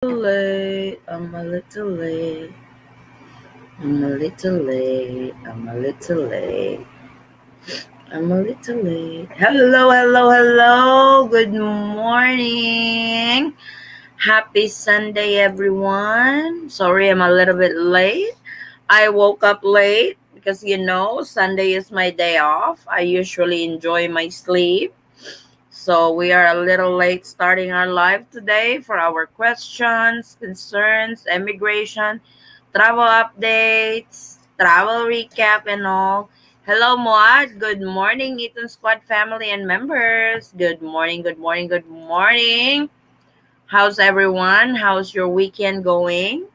Late. I'm a little late. I'm a little late. I'm a little late. I'm a little late. Hello, hello, hello. Good morning. Happy Sunday, everyone. Sorry I'm a little bit late. I woke up late because Sunday is my day off. I usually enjoy my sleep. So we are a little late starting our live today for our questions, concerns, immigration, travel updates, travel recap, and all. Hello, Moad. Good morning, Eaton Squad family and members. Good morning, good morning, good morning. How's everyone? How's your weekend going?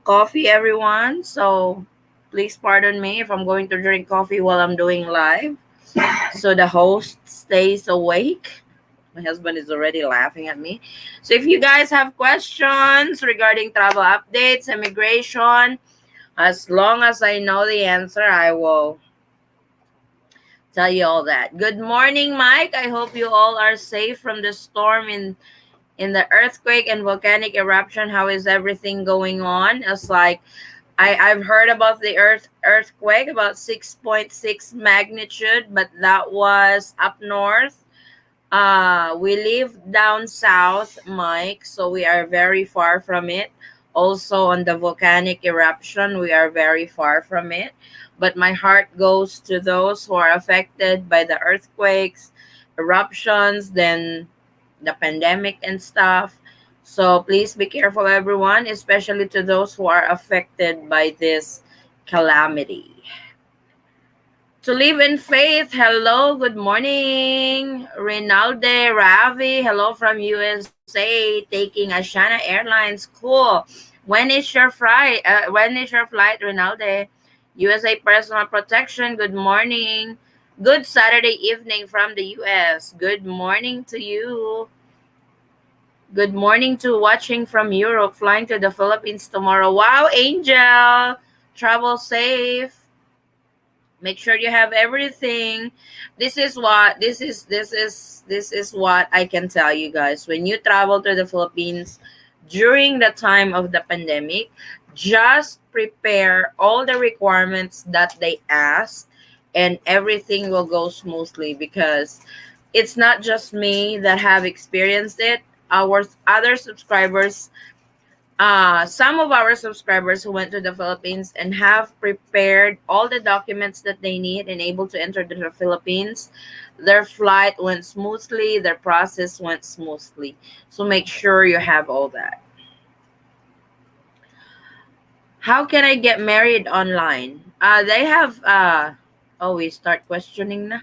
Coffee, everyone. So please pardon me if I'm going to drink coffee while I'm doing live. So the host stays awake. My husband is already laughing at me. So if you guys have questions regarding travel updates, immigration, as long as I know the answer, I will tell you all that. Good morning, Mike. I hope you all are safe from the storm in the earthquake and volcanic eruption. How is everything going on? It's like I've heard about the earthquake about 6.6 magnitude, but that was up north. We live down south, Mike, so we are very far from it. Also, on the volcanic eruption, we are very far from it. But my heart goes to those who are affected by the earthquakes, eruptions, then the pandemic and stuff. So please be careful, everyone, especially to those who are affected by this calamity. To live in faith, hello, good morning. Rinalde Ravi, hello from USA, taking Ashana Airlines. Cool. When is your flight, Rinalde? USA Personal Protection, good morning. Good Saturday evening from the US. Good morning to you. Good morning to watching from Europe, flying to the Philippines tomorrow. Wow, Angel, travel safe. Make sure you have everything. This is what I can tell you guys. When you travel to the Philippines during the time of the pandemic, just prepare all the requirements that they ask, and everything will go smoothly, because it's not just me that have experienced it. Our other subscribers, some of our subscribers who went to the Philippines and have prepared all the documents that they need and able to enter the Philippines, their flight went smoothly, their process went smoothly. So make sure you have all that. How can I get married online? They have oh, we start questioning na.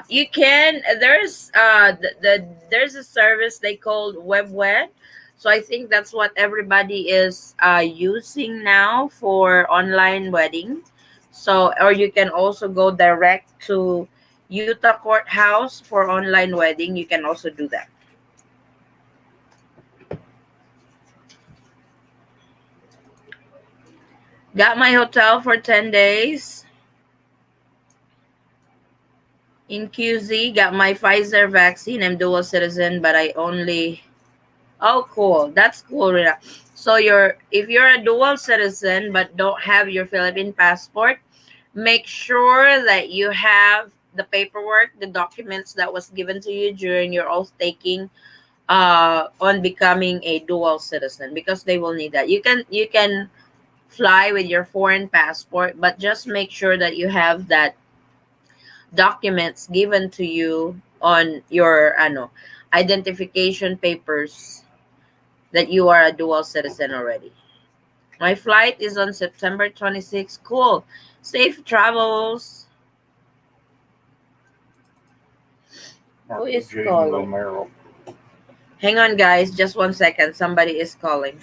You can, there's a service they called WebWed. So I think that's what everybody is using now for online wedding. So, or you can also go direct to Utah courthouse for online wedding. You can also do that. Got my hotel for 10 days in QZ. Got my Pfizer vaccine. I'm dual citizen, but I only. Oh, cool. That's cool, Rina. So if you're a dual citizen but don't have your Philippine passport, make sure that you have the paperwork, the documents that was given to you during your oath taking on becoming a dual citizen, because they will need that. You can fly with your foreign passport, but just make sure that you have that documents given to you on your identification papers, that you are a dual citizen already. My flight is on September 26th. Cool. Safe travels. Who is calling? Hang on, guys. Just 1 second. Somebody is calling.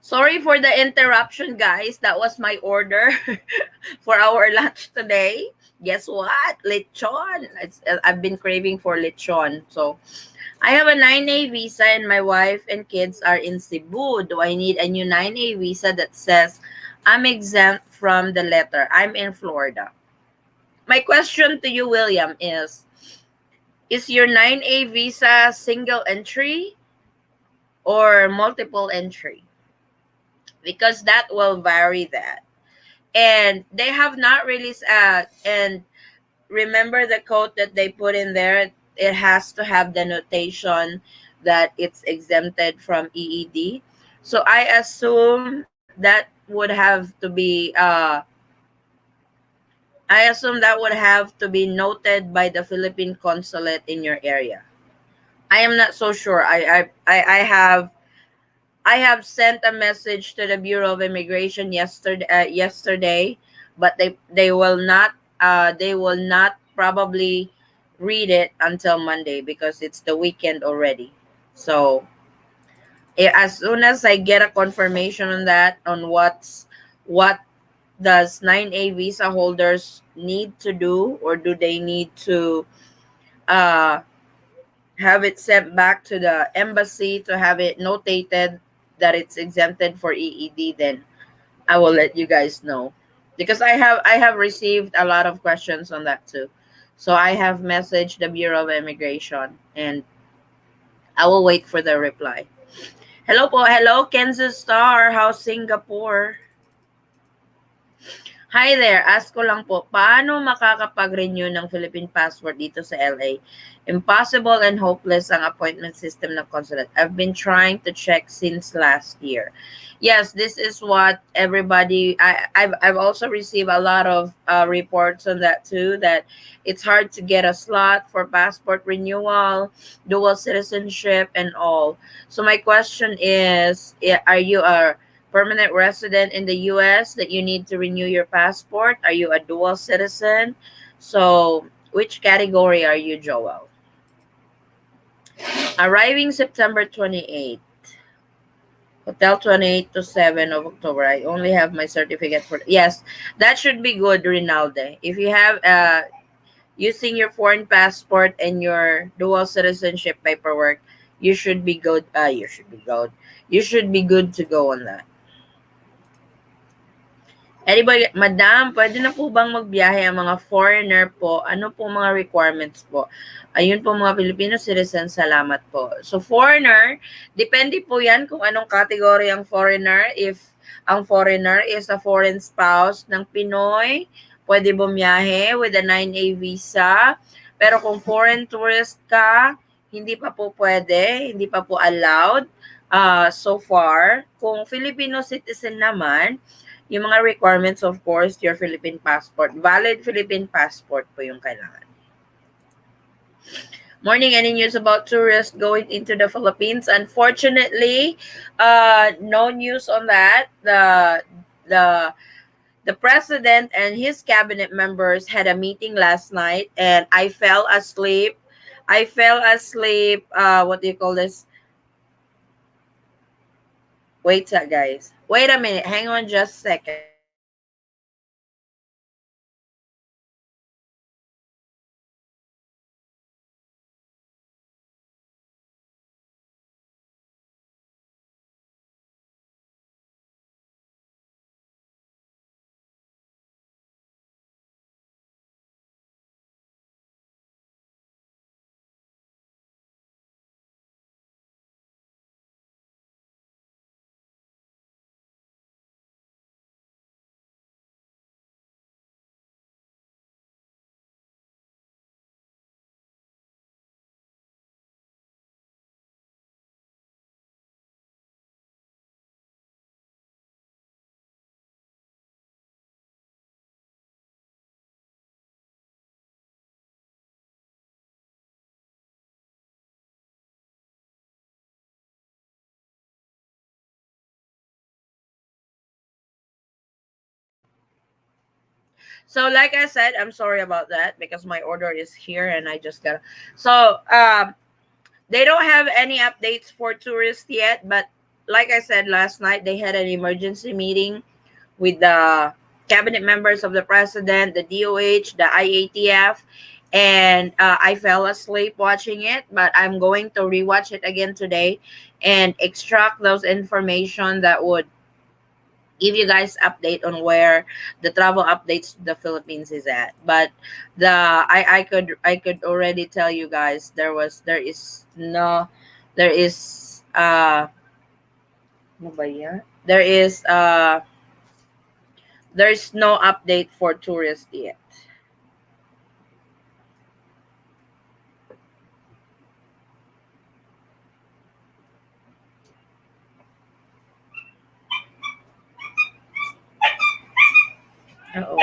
Sorry for the interruption, guys. That was my order for our lunch today. Guess what? Lechon. I've been craving for lechon. So, I have a 9A visa and my wife and kids are in Cebu. Do I need a new 9A visa that says I'm exempt from the letter? I'm in Florida. My question to you, William, is your 9A visa single entry or multiple entry? Because that will vary that. And they have not released and remember the code that they put in there, it has to have the notation that it's exempted from EED. So I assume that would have to be I assume that would have to be noted by the Philippine consulate in your area. I am not so sure. I have sent a message to the Bureau of Immigration yesterday, but they will not probably read it until Monday because it's the weekend already. So as soon as I get a confirmation on that, on what does 9A visa holders need to do, or do they need to uh, have it sent back to the embassy to have it notated that it's exempted for EED, then I will let you guys know. Because I have received a lot of questions on that too. So I have messaged the Bureau of Immigration and I will wait for the reply. Hello po, hello Kansas Star, how's Singapore? Hi there, ask ko lang po, paano makakapag-renew ng Philippine passport dito sa LA? Impossible and hopeless ang appointment system ng consulate. I've been trying to check since last year. Yes, this is what everybody, I've also received a lot of reports on that too, that it's hard to get a slot for passport renewal, dual citizenship, and all. So my question is, are you a permanent resident in the US that you need to renew your passport? Are you a dual citizen? So, which category are you, Joel? Arriving September 28th. Hotel 28 to 7 of October. I only have my certificate for. Yes, that should be good, Rinalde. If you have using your foreign passport and your dual citizenship paperwork, you should be good. You should be good. You should be good to go on that. Anybody, Madam, pwede na po bang magbiyahe ang mga foreigner po? Ano po mga requirements po? Ayun po mga Filipino citizens, salamat po. So foreigner, depende po yan kung anong category ang foreigner. If ang foreigner is a foreign spouse ng Pinoy, pwede bumiyahe with a 9A visa. Pero kung foreign tourist ka, hindi pa po pwede, hindi pa po allowed so far. Kung Filipino citizen naman, yung mga requirements, of course, your Philippine passport. Valid Philippine passport po yung kailangan. Morning, any news about tourists going into the Philippines? Unfortunately, no news on that. The president and his cabinet members had a meeting last night, and I fell asleep. What do you call this? Wait, guys. Wait a minute. Hang on just a second. So, like I said, I'm sorry about that because my order is here and I just got. So, they don't have any updates for tourists yet, but like I said last night, they had an emergency meeting with the cabinet members of the president, the DOH, the IATF, and I fell asleep watching it. But I'm going to rewatch it again today and extract those information that would give you guys update on where the travel updates to the Philippines is at. But I could already tell you guys there is ano ba yan? There's no update for tourists yet. Oo.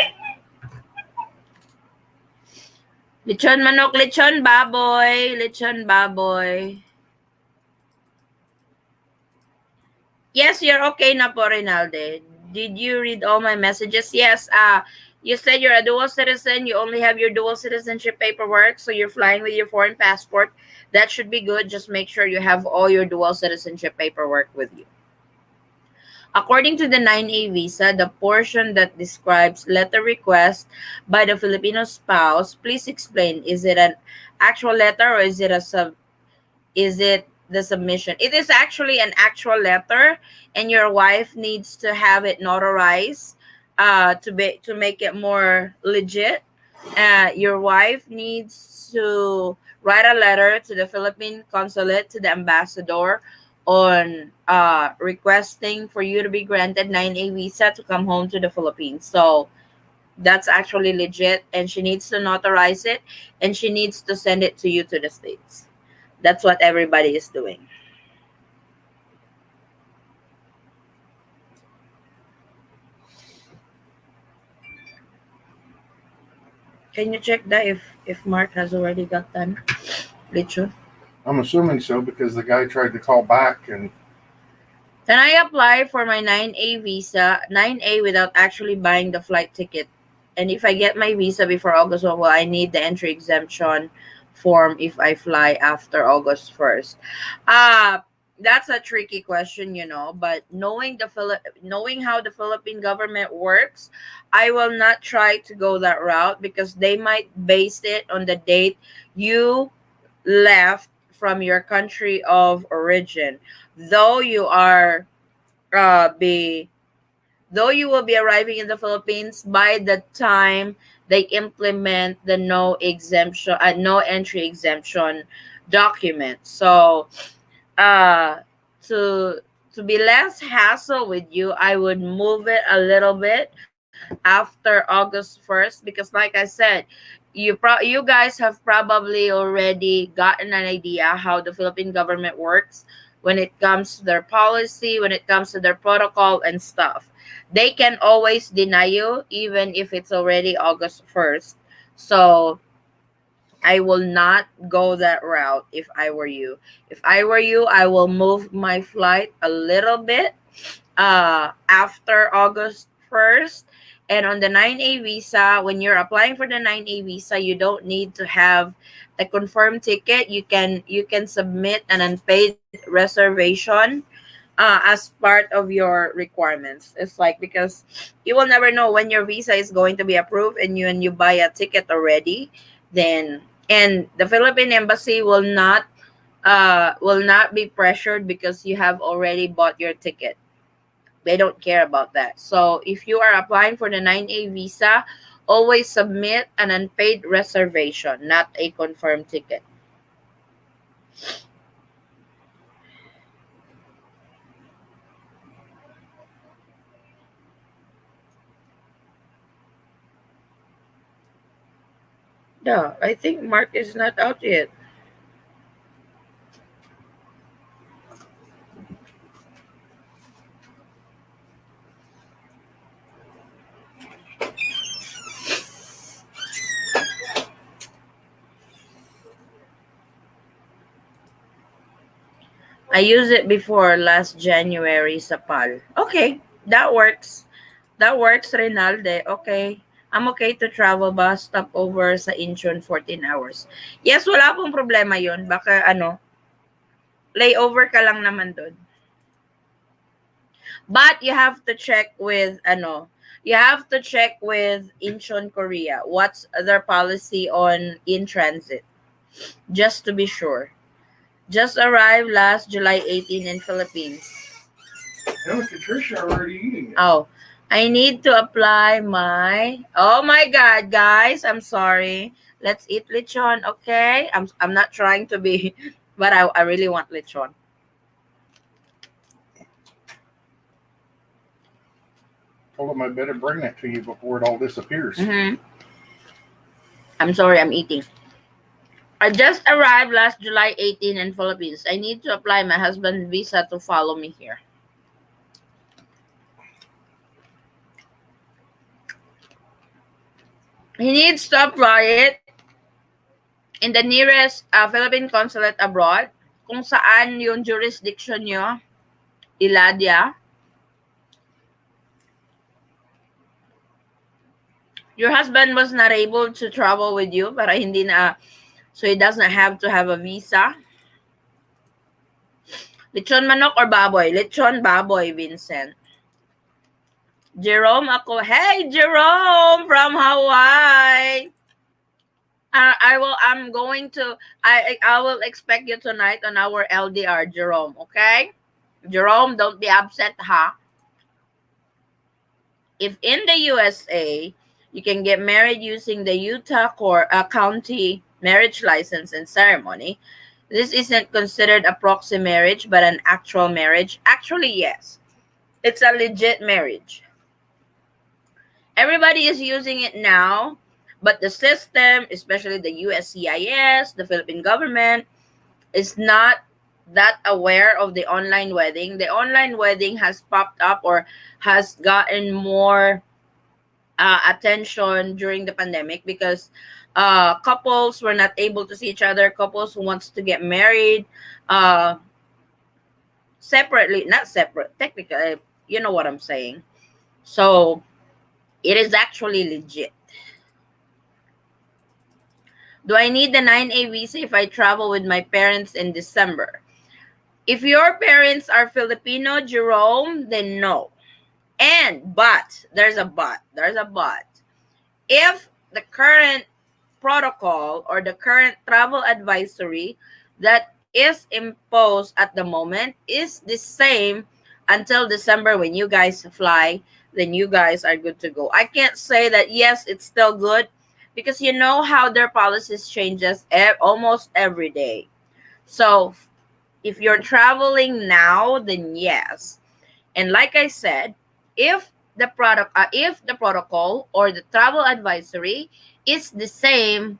Lechon manok, lechon baboy, lechon baboy. Yes, you're okay na po, Rinalde. Did you read all my messages? Yes. You said you're a dual citizen. You only have your dual citizenship paperwork, so you're flying with your foreign passport. That should be good. Just make sure you have all your dual citizenship paperwork with you. According to the 9A visa, the portion that describes letter request by the Filipino spouse, please explain. Is it an actual letter or is it the submission? It is actually an actual letter, and your wife needs to have it notarized to make it more legit. Your wife needs to write a letter to the Philippine consulate, to the ambassador, on requesting for you to be granted 9A visa to come home to the Philippines. So that's actually legit, and she needs to notarize it, and she needs to send it to you to the States. That's what everybody is doing. Can you check that if Mark has already got done? Lechon? I'm assuming so because the guy tried to call back and Can I apply for my 9A visa, 9A, without actually buying the flight ticket? And if I get my visa before August 1, will I need the entry exemption form if I fly after August 1st? That's a tricky question, but knowing how the Philippine government works, I will not try to go that route because they might base it on the date you left from your country of origin. Though you are be though you will be arriving in the Philippines by the time they implement the no entry exemption document. So uh to to be less hassle with you, I would move it a little bit after August 1st, because like I said, you guys have probably already gotten an idea how the Philippine government works when it comes to their policy, when it comes to their protocol and stuff. They can always deny you even if it's already August 1st. So I will not go that route if I were you. If I were you, I will move my flight a little bit after August 1st. And on the 9A visa, when you're applying for the 9A visa, you don't need to have a confirmed ticket. You can submit an unpaid reservation as part of your requirements. It's like, because you will never know when your visa is going to be approved, and you buy a ticket already, then and the Philippine embassy will not be pressured because you have already bought your ticket. They don't care about that. So if you are applying for the 9A visa, always submit an unpaid reservation, not a confirmed ticket. Yeah, I think Mark is not out yet. I used it before last January sa PAL. Okay, that works. That works, Rinalde. Okay. I'm okay to travel ba stopover sa Incheon 14 hours. Yes, wala pong problema yon. Baka layover ka lang naman doon. But you have to check with you have to check with Incheon Korea. What's their policy on in transit? Just to be sure. Just arrived last July 18 in Philippines. No, Patricia already eating it. Oh, I need to apply my. Oh my God, guys! I'm sorry. Let's eat lechon, okay? I'm not trying to be, but I really want lechon. Told him I better bring that to you before it all disappears. Mm-hmm. I'm sorry, I'm eating. I just arrived last July 18 in Philippines. I need to apply my husband's visa to follow me here. He needs to apply it in the nearest Philippine consulate abroad, kung saan yung jurisdiction nyo, eladia. Your husband was not able to travel with you, para hindi na, so he doesn't have to have a visa. Lechon manok or baboy? Lechon baboy, Vincent. Jerome ako. Hey, Jerome from Hawaii. I'm going to, I will expect you tonight on our LDR, Jerome, okay? Jerome, don't be upset, ha? If in the USA, you can get married using the Utah County marriage license and ceremony, this isn't considered a proxy marriage, but an actual marriage. Actually, yes. It's a legit marriage. Everybody is using it now, but the system, especially the USCIS, the Philippine government, is not that aware of the online wedding. The online wedding has popped up or has gotten more attention during the pandemic because couples were not able to see each other. Couples who wants to get married separately, not separate, technically, you know what I'm saying. So it is actually legit. Do I need the 9A visa if I travel with my parents in December? If your parents are Filipino, Jerome, then no. But, there's a but. If the current protocol or the current travel advisory that is imposed at the moment is the same until December when you guys fly, then you guys are good to go. I can't say that yes, it's still good because you know how their policies changes almost every day. So if you're traveling now, then yes. And like I said, if the protocol or the travel advisory is the same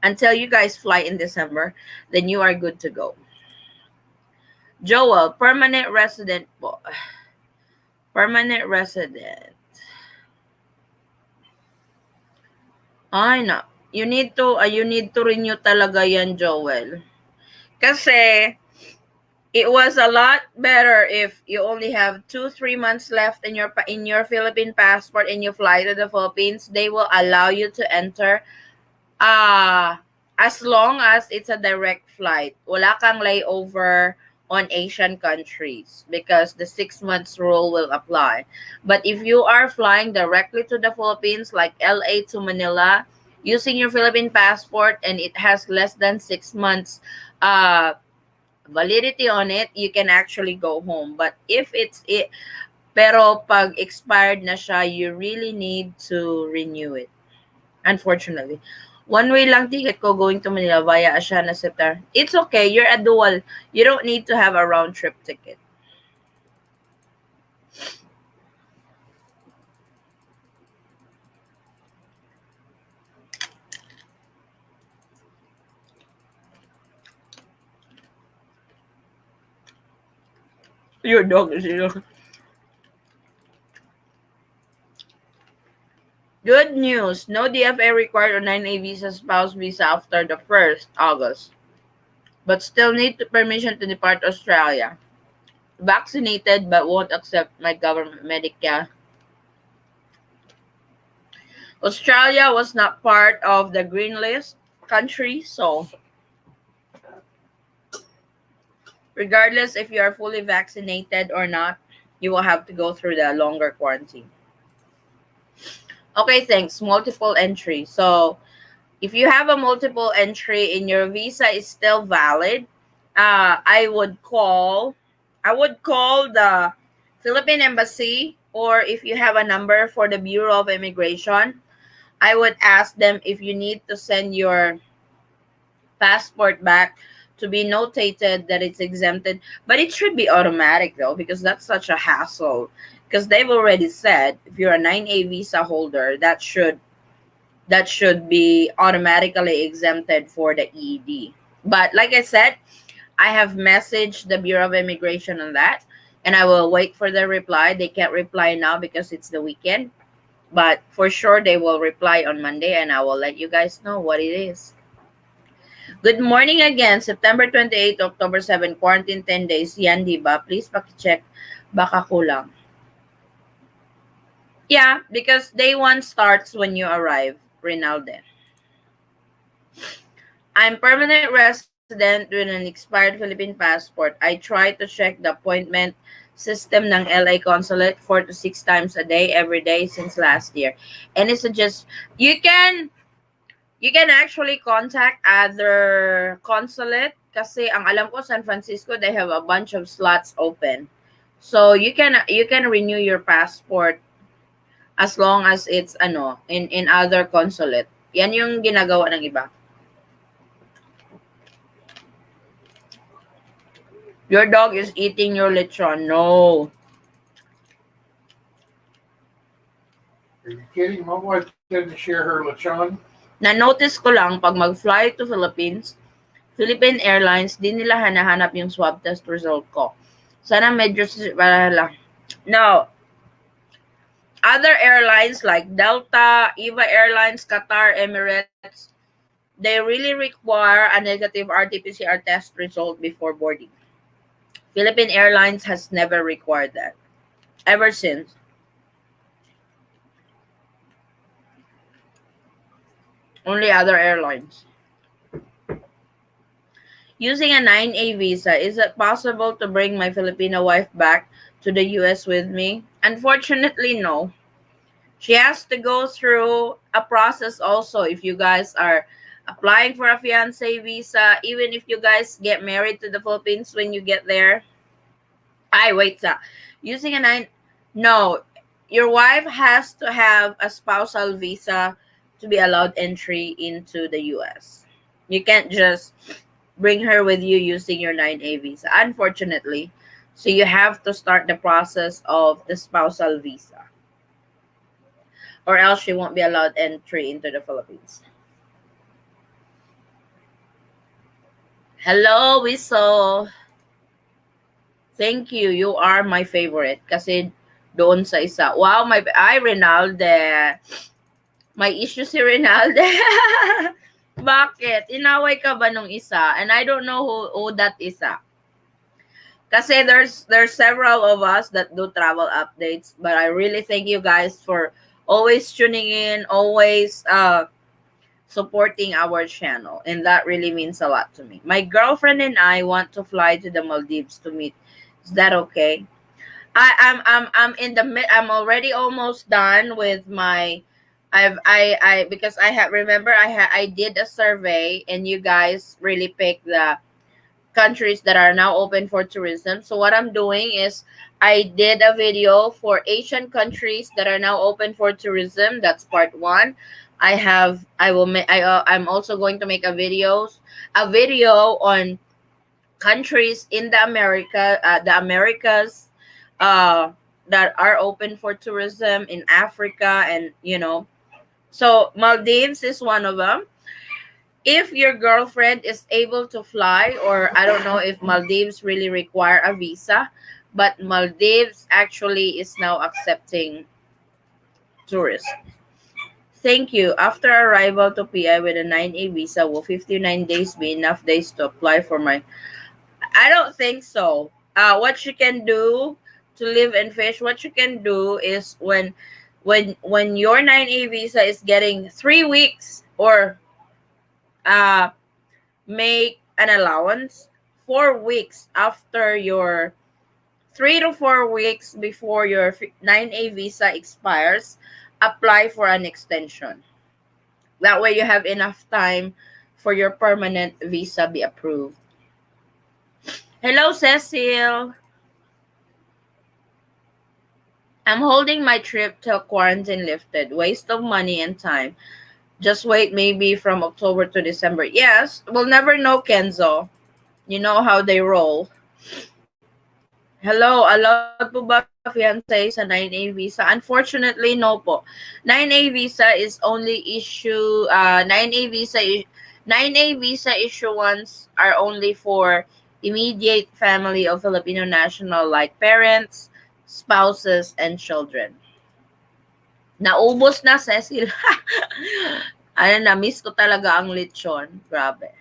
until you guys fly in December, then you are good to go. Joel, permanent resident po. Permanent resident. Ay na. You need to renew talaga yan, Joel. Kasi it was a lot better if you only have 2-3 months left in your Philippine passport and you fly to the Philippines. They will allow you to enter as long as it's a direct flight. Wala kang layover on Asian countries because the 6 months rule will apply. But if you are flying directly to the Philippines, like LA to Manila, using your Philippine passport and it has less than 6 months validity on it, you can actually go home. But if pero pag expired na siya, you really need to renew it. Unfortunately. One way lang ticket ko going to Manila via Asiana Sept. It's okay. You're a dual. You don't need to have a round trip ticket. Your dog is here. Good news. No DFA required or 9A visa spouse visa after the 1st August. But still need permission to depart Australia. Vaccinated but won't accept my government Medicare. Australia was not part of the green list country, so regardless if you are fully vaccinated or not, You will have to go through the longer quarantine. Okay, thanks. Multiple entry. So if you have a multiple entry and your visa is still valid, I would call the Philippine Embassy, or if you have a number for the Bureau of Immigration, I would ask them if you need to send your passport back to be notated that it's exempted. But it should be automatic though, because that's such a hassle. Because they've already said if you're a 9A visa holder, that should be automatically exempted for the ED. But like I said, I have messaged the Bureau of Immigration on that, and I will wait for the reply. They can't reply now because it's the weekend, but for sure they will reply on Monday, and I will let you guys know what it is. Good morning again, September 28, October 7, quarantine 10 days. Yan, diba? Please pakicheck. Baka kulang. Yeah, because day one starts when you arrive, Rinalde. I'm permanent resident with an expired Philippine passport. I try to check the appointment system ng LA consulate 4 to 6 times a day every day since last year. And it's just you can actually contact other consulate kasi ang alam ko San Francisco they have a bunch of slots open. So you can renew your passport as long as it's in other consulate. Yan yung ginagawa ng iba. Your dog is eating your lechon. No. Are you kidding? My wife didn't share her lechon. Na-notice ko lang, pag mag-fly to Philippines, Philippine Airlines, di nila hanahanap yung swab test result ko. Sana medyo lang. No. Other airlines like Delta, Eva Airlines, Qatar, Emirates, they really require a negative RT-PCR test result before boarding. Philippine Airlines has never required that. Ever since. Only other airlines. Using a 9A visa, is it possible to bring my Filipino wife back to the US with me? Unfortunately, no. She has to go through a process also if you guys are applying for a fiancé visa, even if you guys get married to the Philippines when you get there. Wait, using a 9, no, your wife has to have a spousal visa to be allowed entry into the US. You can't just bring her with you using your 9A visa, unfortunately. So you have to start the process of the spousal visa, or else she won't be allowed entry into the Philippines. Hello, Whistle. Thank you. You are my favorite. Kasi doon sa isa. Wow, Rinalde. May issue si Rinalde. Bakit? Inaway ka ba nung isa? And I don't know who that isa. Kasi there's several of us that do travel updates. But I really thank you guys for always tuning in, always supporting our channel, and that really means a lot to me. My girlfriend and I want to fly to the Maldives to meet. Is that okay? I'm in the mid. I'm already almost done with my. Because I did a survey and you guys really picked the countries that are now open for tourism. So what I'm doing is I did a video for Asian countries that are now open for tourism. That's part 1. I'm also going to make a video on countries in the Americas that are open for tourism in Africa, and so Maldives is one of them. If your girlfriend is able to fly, or I don't know if Maldives really require a visa, but Maldives actually is now accepting tourists. Thank you. After arrival to PI with a 9A visa, will 59 days be enough days to apply for my... I don't think so. What you can do to live and fish, what you can do is when your 9A visa is getting 3 weeks, or make an allowance 4 weeks after your 3 to 4 weeks before your 9A visa expires, apply for an extension. That way you have enough time for your permanent visa be approved. Hello, Cecil. I'm holding my trip till quarantine lifted. Waste of money and time. Just wait maybe from October to December. Yes, we'll never know, Kenzo. You know how they roll. Hello, allowed po ba fiancé sa 9A visa? Unfortunately, no po. 9A visa is only issue 9A visa issuance are only for immediate family of Filipino national like parents, spouses, and children. Naubos na, Cecil. Ano na, miss ko talaga ang lechon. Grabe.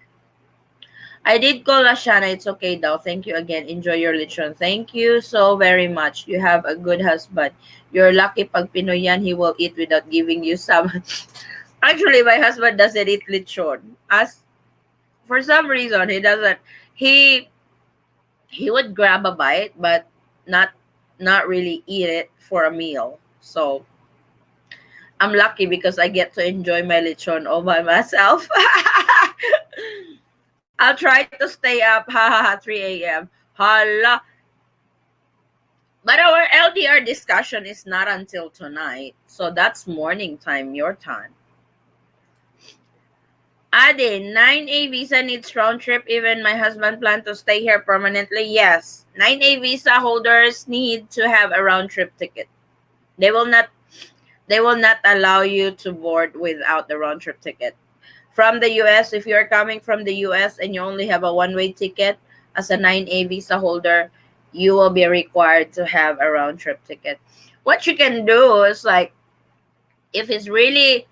I did call Lashana. It's okay daw. Thank you again. Enjoy your lechon. Thank you so very much. You have a good husband. You're lucky pag Pinoy yan, he will eat without giving you some. Actually, my husband doesn't eat lechon. As for some reason, he doesn't. He he would grab a bite, but not not really eat it for a meal. So I'm lucky because I get to enjoy my lechon all by myself. I'll try to stay up, 3 a.m. Hala. But our LDR discussion is not until tonight. So that's morning time, your time. Ade, 9A visa needs round trip. Even my husband planned to stay here permanently. Yes, 9A visa holders need to have a round trip ticket. They will not allow you to board without the round trip ticket. From the US, if you're coming from the US and you only have a one-way ticket as a 9A visa holder, you will be required to have a round trip ticket. What you can do is like if he's really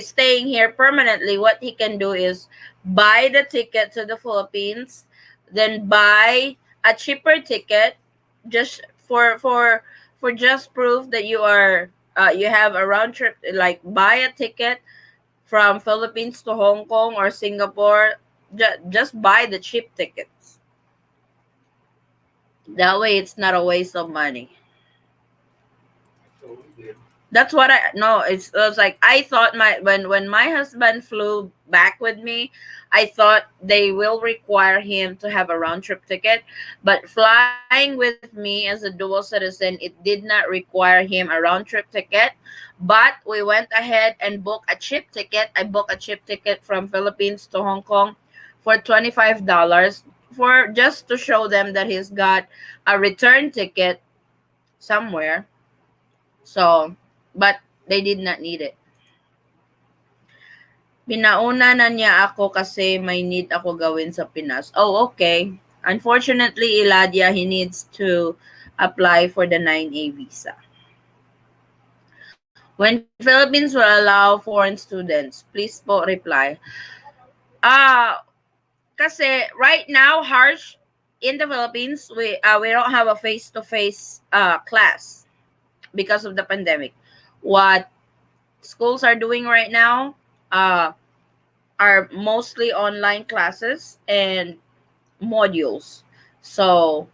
staying here permanently, what he can do is buy the ticket to the Philippines, then buy a cheaper ticket just for just proof that you have a round trip, like buy a ticket from Philippines to Hong Kong or Singapore. Just buy the cheap tickets. That way it's not a waste of money. So we did. That's what I no. It was like I thought when my husband flew back with me, I thought they will require him to have a round trip ticket. But flying with me as a dual citizen, it did not require him a round trip ticket. But we went ahead and booked a cheap ticket. I booked a cheap ticket from Philippines to Hong Kong for $25 for just to show them that he's got a return ticket somewhere. So, but they did not need it. Pinauna na niya ako kasi may need ako gawin sa Pinas. Oh, okay. Unfortunately, Eladia, he needs to apply for the 9A visa. When Philippines will allow foreign students, please po reply. Kasi right now, harsh, in the Philippines, we don't have a face-to-face class because of the pandemic. What schools are doing right now are mostly online classes and modules. So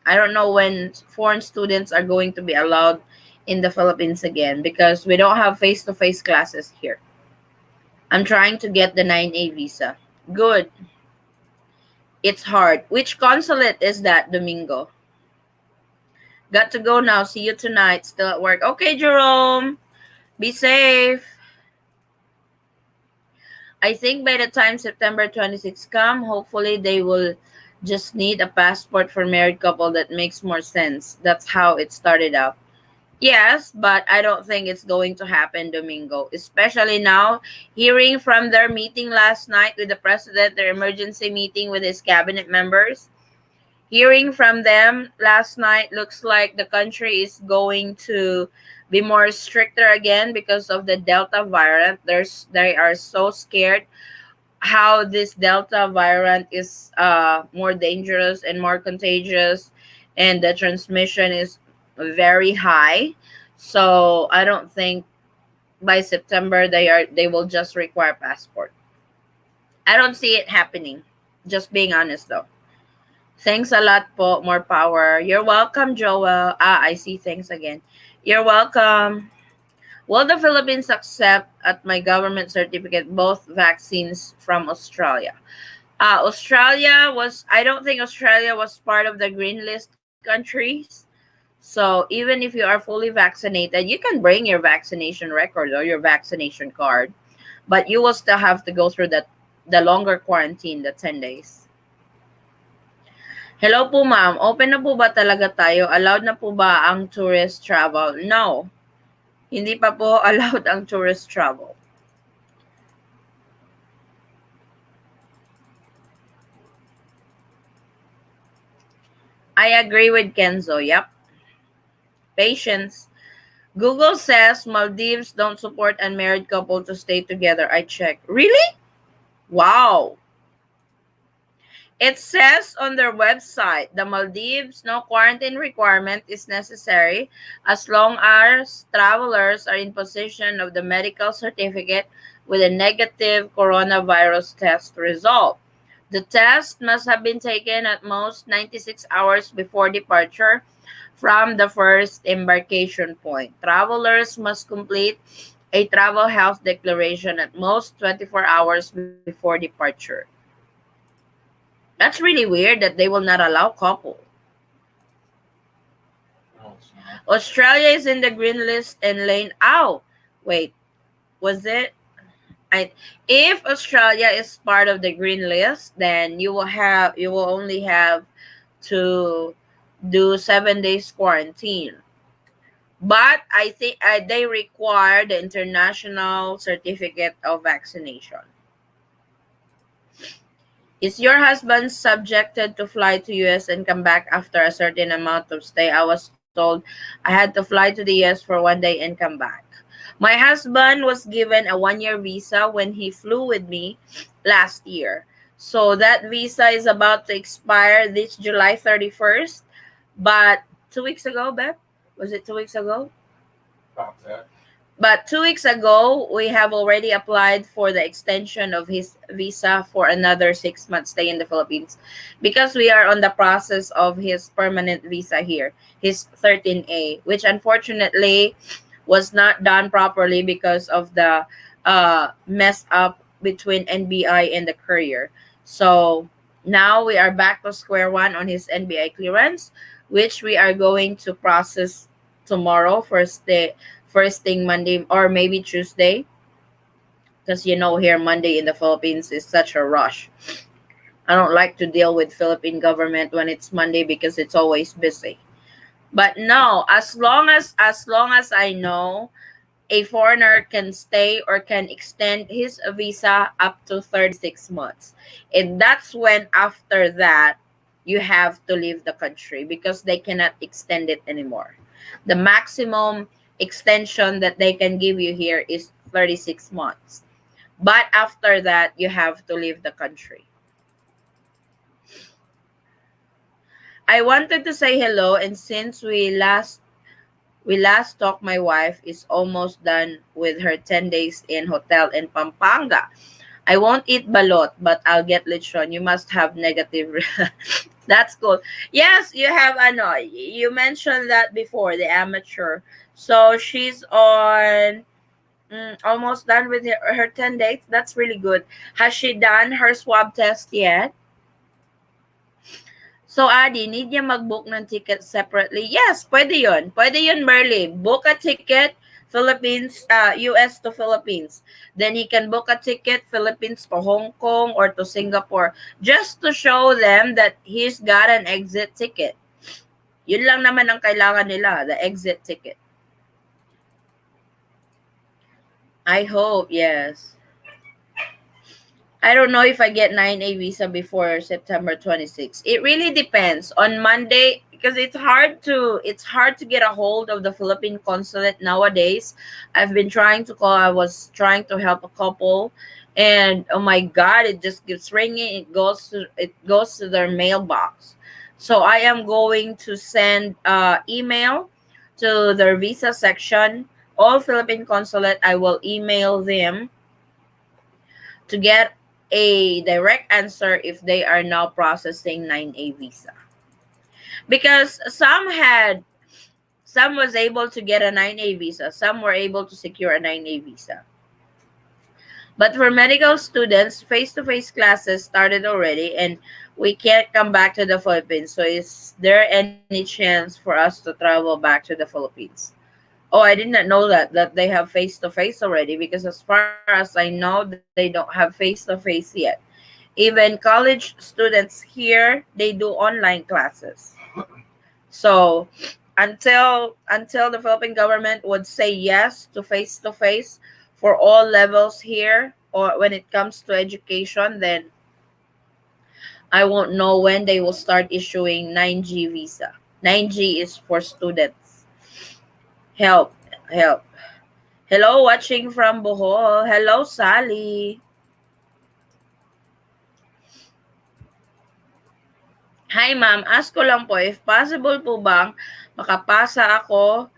I don't know when foreign students are going to be allowed in the Philippines again because we don't have face-to-face classes here. I'm trying to get the 9A visa. Good. It's hard. Which consulate is that, Domingo? Got to go now. See you tonight. Still at work. Okay, Jerome. Be safe. I think by the time September 26 come, hopefully they will just need a passport for married couple that makes more sense. That's how it started out. Yes, but I don't think it's going to happen, Domingo. Especially now, hearing from their meeting last night with the president, their emergency meeting with his cabinet members. Hearing from them last night, looks like the country is going to be more stricter again because of the Delta variant. They are so scared how this Delta variant is more dangerous and more contagious, and the transmission is very high. So I don't think by September they will just require passport. I don't see it happening. Just being honest though. Thanks a lot po. More power. You're welcome, Joel. I see. Thanks again. You're welcome. Will the Philippines accept at my government certificate both vaccines from Australia? I don't think Australia was part of the green list countries. So even if you are fully vaccinated, you can bring your vaccination record or your vaccination card, but you will still have to go through the longer quarantine, the 10 days. Hello po ma'am, open na po ba talaga tayo? Allowed na po ba ang tourist travel? No, hindi pa po allowed ang tourist travel. I agree with Kenzo, yep. Patience. Google says Maldives don't support unmarried couple to stay together. I checked. Really? Wow. It says on their website, the Maldives no quarantine requirement is necessary as long as travelers are in possession of the medical certificate with a negative coronavirus test result. The test must have been taken at most 96 hours before departure from the first embarkation point. Travelers must complete a travel health declaration at most 24 hours before departure. That's really weird that they will not allow couple. No, it's not. Australia is in the green list and lane. Oh, wait, was it? I if Australia is part of the green list, then you will only have to do 7 days quarantine. But I think they require the international certificate of vaccination. Is your husband subjected to fly to US and come back after a certain amount of stay? I was told I had to fly to the US for 1 day and come back. My husband was given a 1 year visa when he flew with me last year. So that visa is about to expire this July 31st. But 2 weeks ago, Beth? Was it 2 weeks ago? About that. But 2 weeks ago, we have already applied for the extension of his visa for another 6 months stay in the Philippines because we are on the process of his permanent visa here, his 13A, which unfortunately was not done properly because of the mess up between NBI and the courier. So now we are back to square one on his NBI clearance, which we are going to process tomorrow, first thing Monday or maybe Tuesday, because here Monday in the Philippines is such a rush. I don't like to deal with Philippine government when it's Monday because it's always busy. But no, as long as I know, a foreigner can stay or can extend his visa up to 36 months. And that's when after that you have to leave the country because they cannot extend it anymore. The maximum extension that they can give you here is 36 months. But after that, you have to leave the country. I wanted to say hello, and since we last talked, my wife is almost done with her 10 days in hotel in Pampanga. I won't eat balot, but I'll get lechon. You must have negative. That's cool. Yes, you have ano. You mentioned that before, the amateur. So she's on almost done with her 10 days. That's really good. Has she done her swab test yet? So, Adi, need niya mag-book ng ticket separately? Yes, pwede yun. Pwede yun, Merly. Book a ticket, Philippines, US to Philippines. Then he can book a ticket, Philippines to Hong Kong or to Singapore, just to show them that he's got an exit ticket. Yun lang naman ang kailangan nila, the exit ticket. I hope, yes. I don't know if I get 9A visa before September 26. It really depends. On Monday, because it's hard to get a hold of the Philippine consulate nowadays. I've been trying to call. I was trying to help a couple, and oh my god, it just keeps ringing. It goes to their mailbox. So I am going to send email to their visa section. All Philippine consulate, I will email them to get a direct answer if they are now processing 9A visa. Because some was able to get a 9A visa, some were able to secure a 9A visa. But for medical students, face-to-face classes started already and we can't come back to the Philippines. So is there any chance for us to travel back to the Philippines? Oh, I did not know that they have face-to-face already, because as far as I know, they don't have face-to-face yet. Even college students here, they do online classes. So until the Philippine government would say yes to face for all levels here, or when it comes to education, then I won't know when they will start issuing 9G visa. 9G is for students. Help, help. Hello, watching from Bohol. Hello, Sally. Hi ma'am, ask ko lang po if possible po bang makapasa ako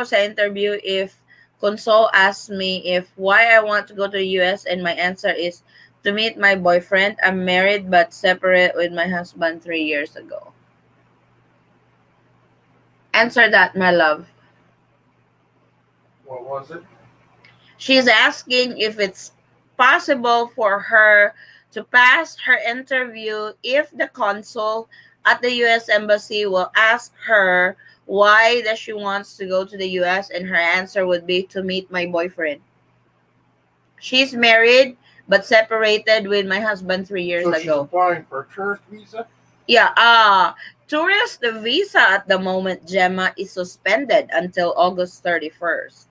sa interview if Consol asks me if why I want to go to the US, and my answer is to meet my boyfriend. I'm married but separate with my husband 3 years ago. Answer that, my love. What was it? She's asking if it's possible for her to pass her interview if the consul at the US embassy will ask her why does she wants to go to the US, and her answer would be to meet my boyfriend. She's married but separated with my husband 3 years So she's ago. applying for a tourist visa? Yeah, tourist visa at the moment, Gemma, is suspended until August 31st.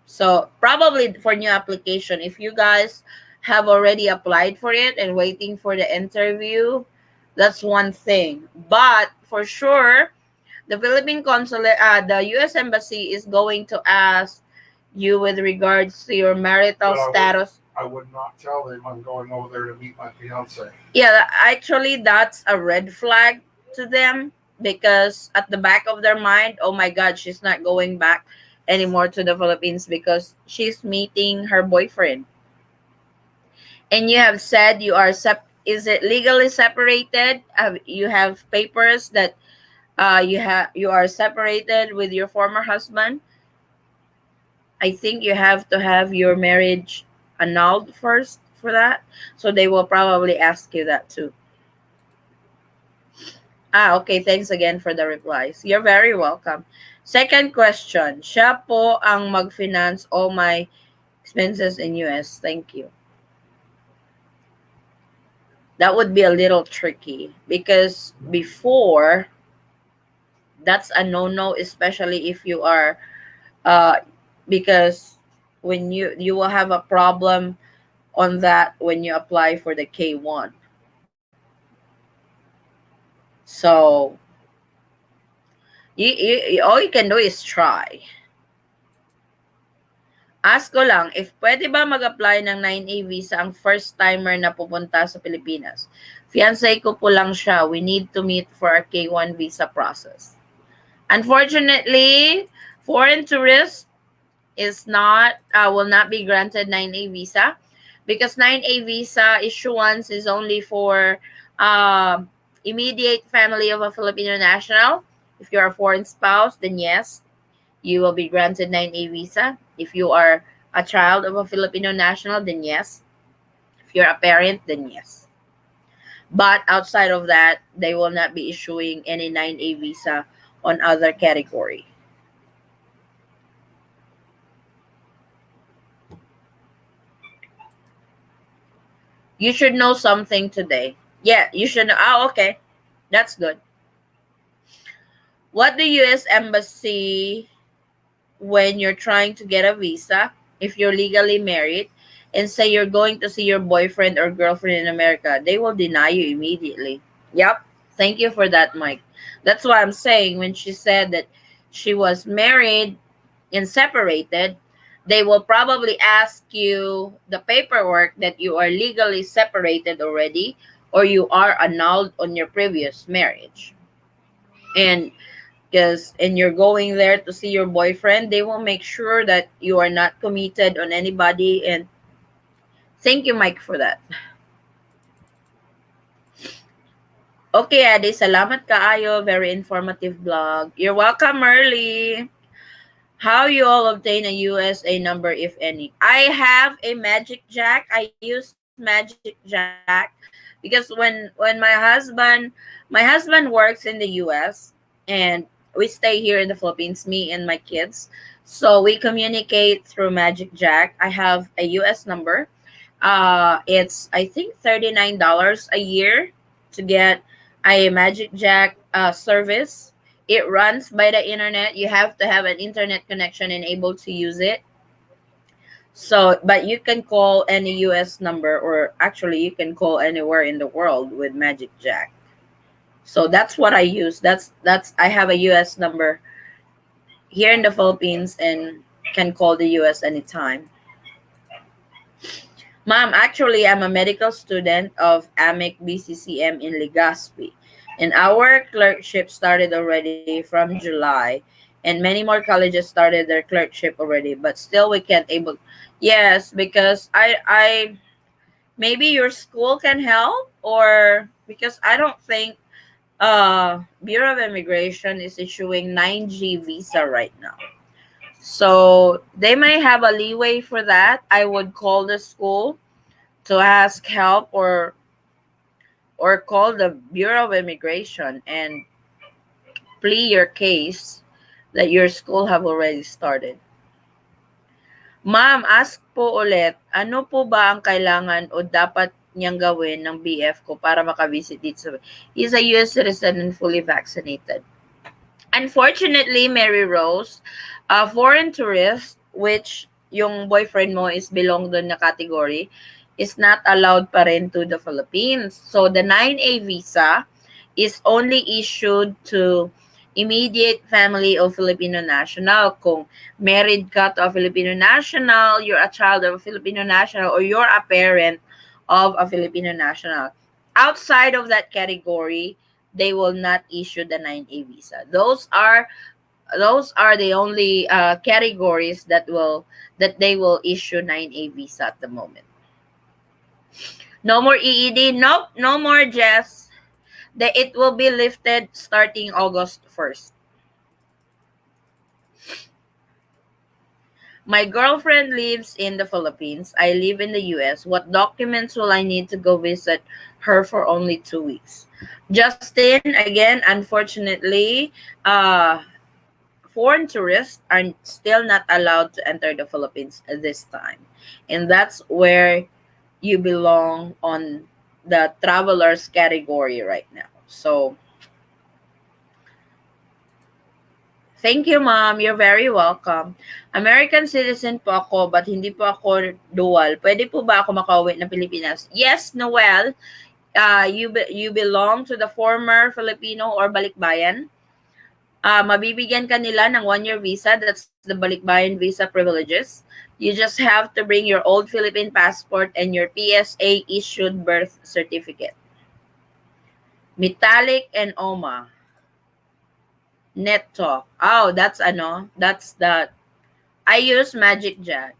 So probably for new application, if you guys have already applied for it and waiting for the interview, that's one thing. But for sure, the Philippine consulate, the U.S. embassy is going to ask you with regards to your marital But status. I would not tell them I'm going over there to meet my fiance. Yeah, actually, that's a red flag to them, because at the back of their mind, oh my God, she's not going back anymore to the Philippines because she's meeting her boyfriend. And you have said you are is it legally separated? You have papers that you are separated with your former husband. I think you have to have your marriage annulled first for that. So they will probably ask you that too. Okay. Thanks again for the replies. You're very welcome. Second question. Siya po ang mag-finance all my expenses in US. Thank you. That would be a little tricky because before, that's a no-no, especially if you are uh because when you will have a problem on that when you apply for the K1. So all you can do is try. Ask ko lang, if pwede ba mag-apply ng 9A visa ang first timer na pupunta sa Pilipinas? Fiancé ko po lang siya. We need to meet for our K1 visa process. Unfortunately, foreign tourists is not will not be granted 9A visa, because 9A visa issuance is only for immediate family of a Filipino national. If you're a foreign spouse, then yes, you will be granted 9A visa. If you are a child of a Filipino national, then yes. If you're a parent, then yes. But outside of that, they will not be issuing any 9A visa on other category. You should know something today. Yeah, you should know. Okay. That's good. What the U.S. Embassy, when you're trying to get a visa, if you're legally married, and say you're going to see your boyfriend or girlfriend in America, they will deny you immediately. Yep. Thank you for that, Mike. That's why I'm saying when she said that she was married and separated, they will probably ask you the paperwork that you are legally separated already, or you are annulled on your previous marriage. And you're going there to see your boyfriend, they will make sure that you are not committed on anybody, and Thank you, Mike, for that. Okay, Adi, salamat kaayo. Very informative blog. You're welcome, Merly. How you all obtain a USA number, if any? I have a Magic Jack. I use Magic Jack because when my husband works in the US and we stay here in the Philippines, me and my kids. So we communicate through Magic Jack. I have a US number. It's I think $39 a year to get a Magic Jack service. It runs by the internet. You have to have an internet connection and able to use it. So, but you can call any US number, or actually, you can call anywhere in the world with Magic Jack. So that's what I use. That's I have a US number here in the Philippines and can call the US anytime. Ma'am, actually, I'm a medical student of AMIC BCCM in Legazpi. And our clerkship started already from July. And many more colleges started their clerkship already. But still, we can't able. Yes, because I maybe your school can help, or because I don't think Bureau of Immigration is issuing 9G visa right now. So they may have a leeway for that. I would call the school to ask help, or call the Bureau of Immigration and plea your case that your school have already started. Ma'am, ask po ulit, ano po ba ang kailangan o dapat niyang gawin ng BF ko para makavisit dito? He's a US citizen and fully vaccinated. Unfortunately, Mary Rose, a foreign tourist, which yung boyfriend mo is belong doon na category, is not allowed pa rin to the Philippines. So the 9A visa is only issued to immediate family of Filipino national. Kung married ka to a Filipino national, you're a child of a Filipino national, or you're a parent of a Filipino national. Outside of that category, they will not issue the 9A visa. Those are the only categories that they will issue 9A visa at the moment. No more EED. Nope, no more, Jess. It will be lifted starting August 1st. My girlfriend lives in the Philippines. I live in the US. What documents will I need to go visit her for only 2 weeks? Justin, again, unfortunately, foreign tourists are still not allowed to enter the Philippines at this time. And that's where you belong on the travelers category right now. So, thank you, Ma'am. You're very welcome. American citizen po ako, but hindi po ako dual. Pwede po ba ako makauwi ng Pilipinas? Yes, Noel. You belong to the former Filipino or balikbayan. Mabibigyan ka nila ng 1-year visa. That's the balikbayan visa privileges. You just have to bring your old Philippine passport and your PSA issued birth certificate. Metallic and OMA. Net Talk. Oh, that's the I use Magic Jack.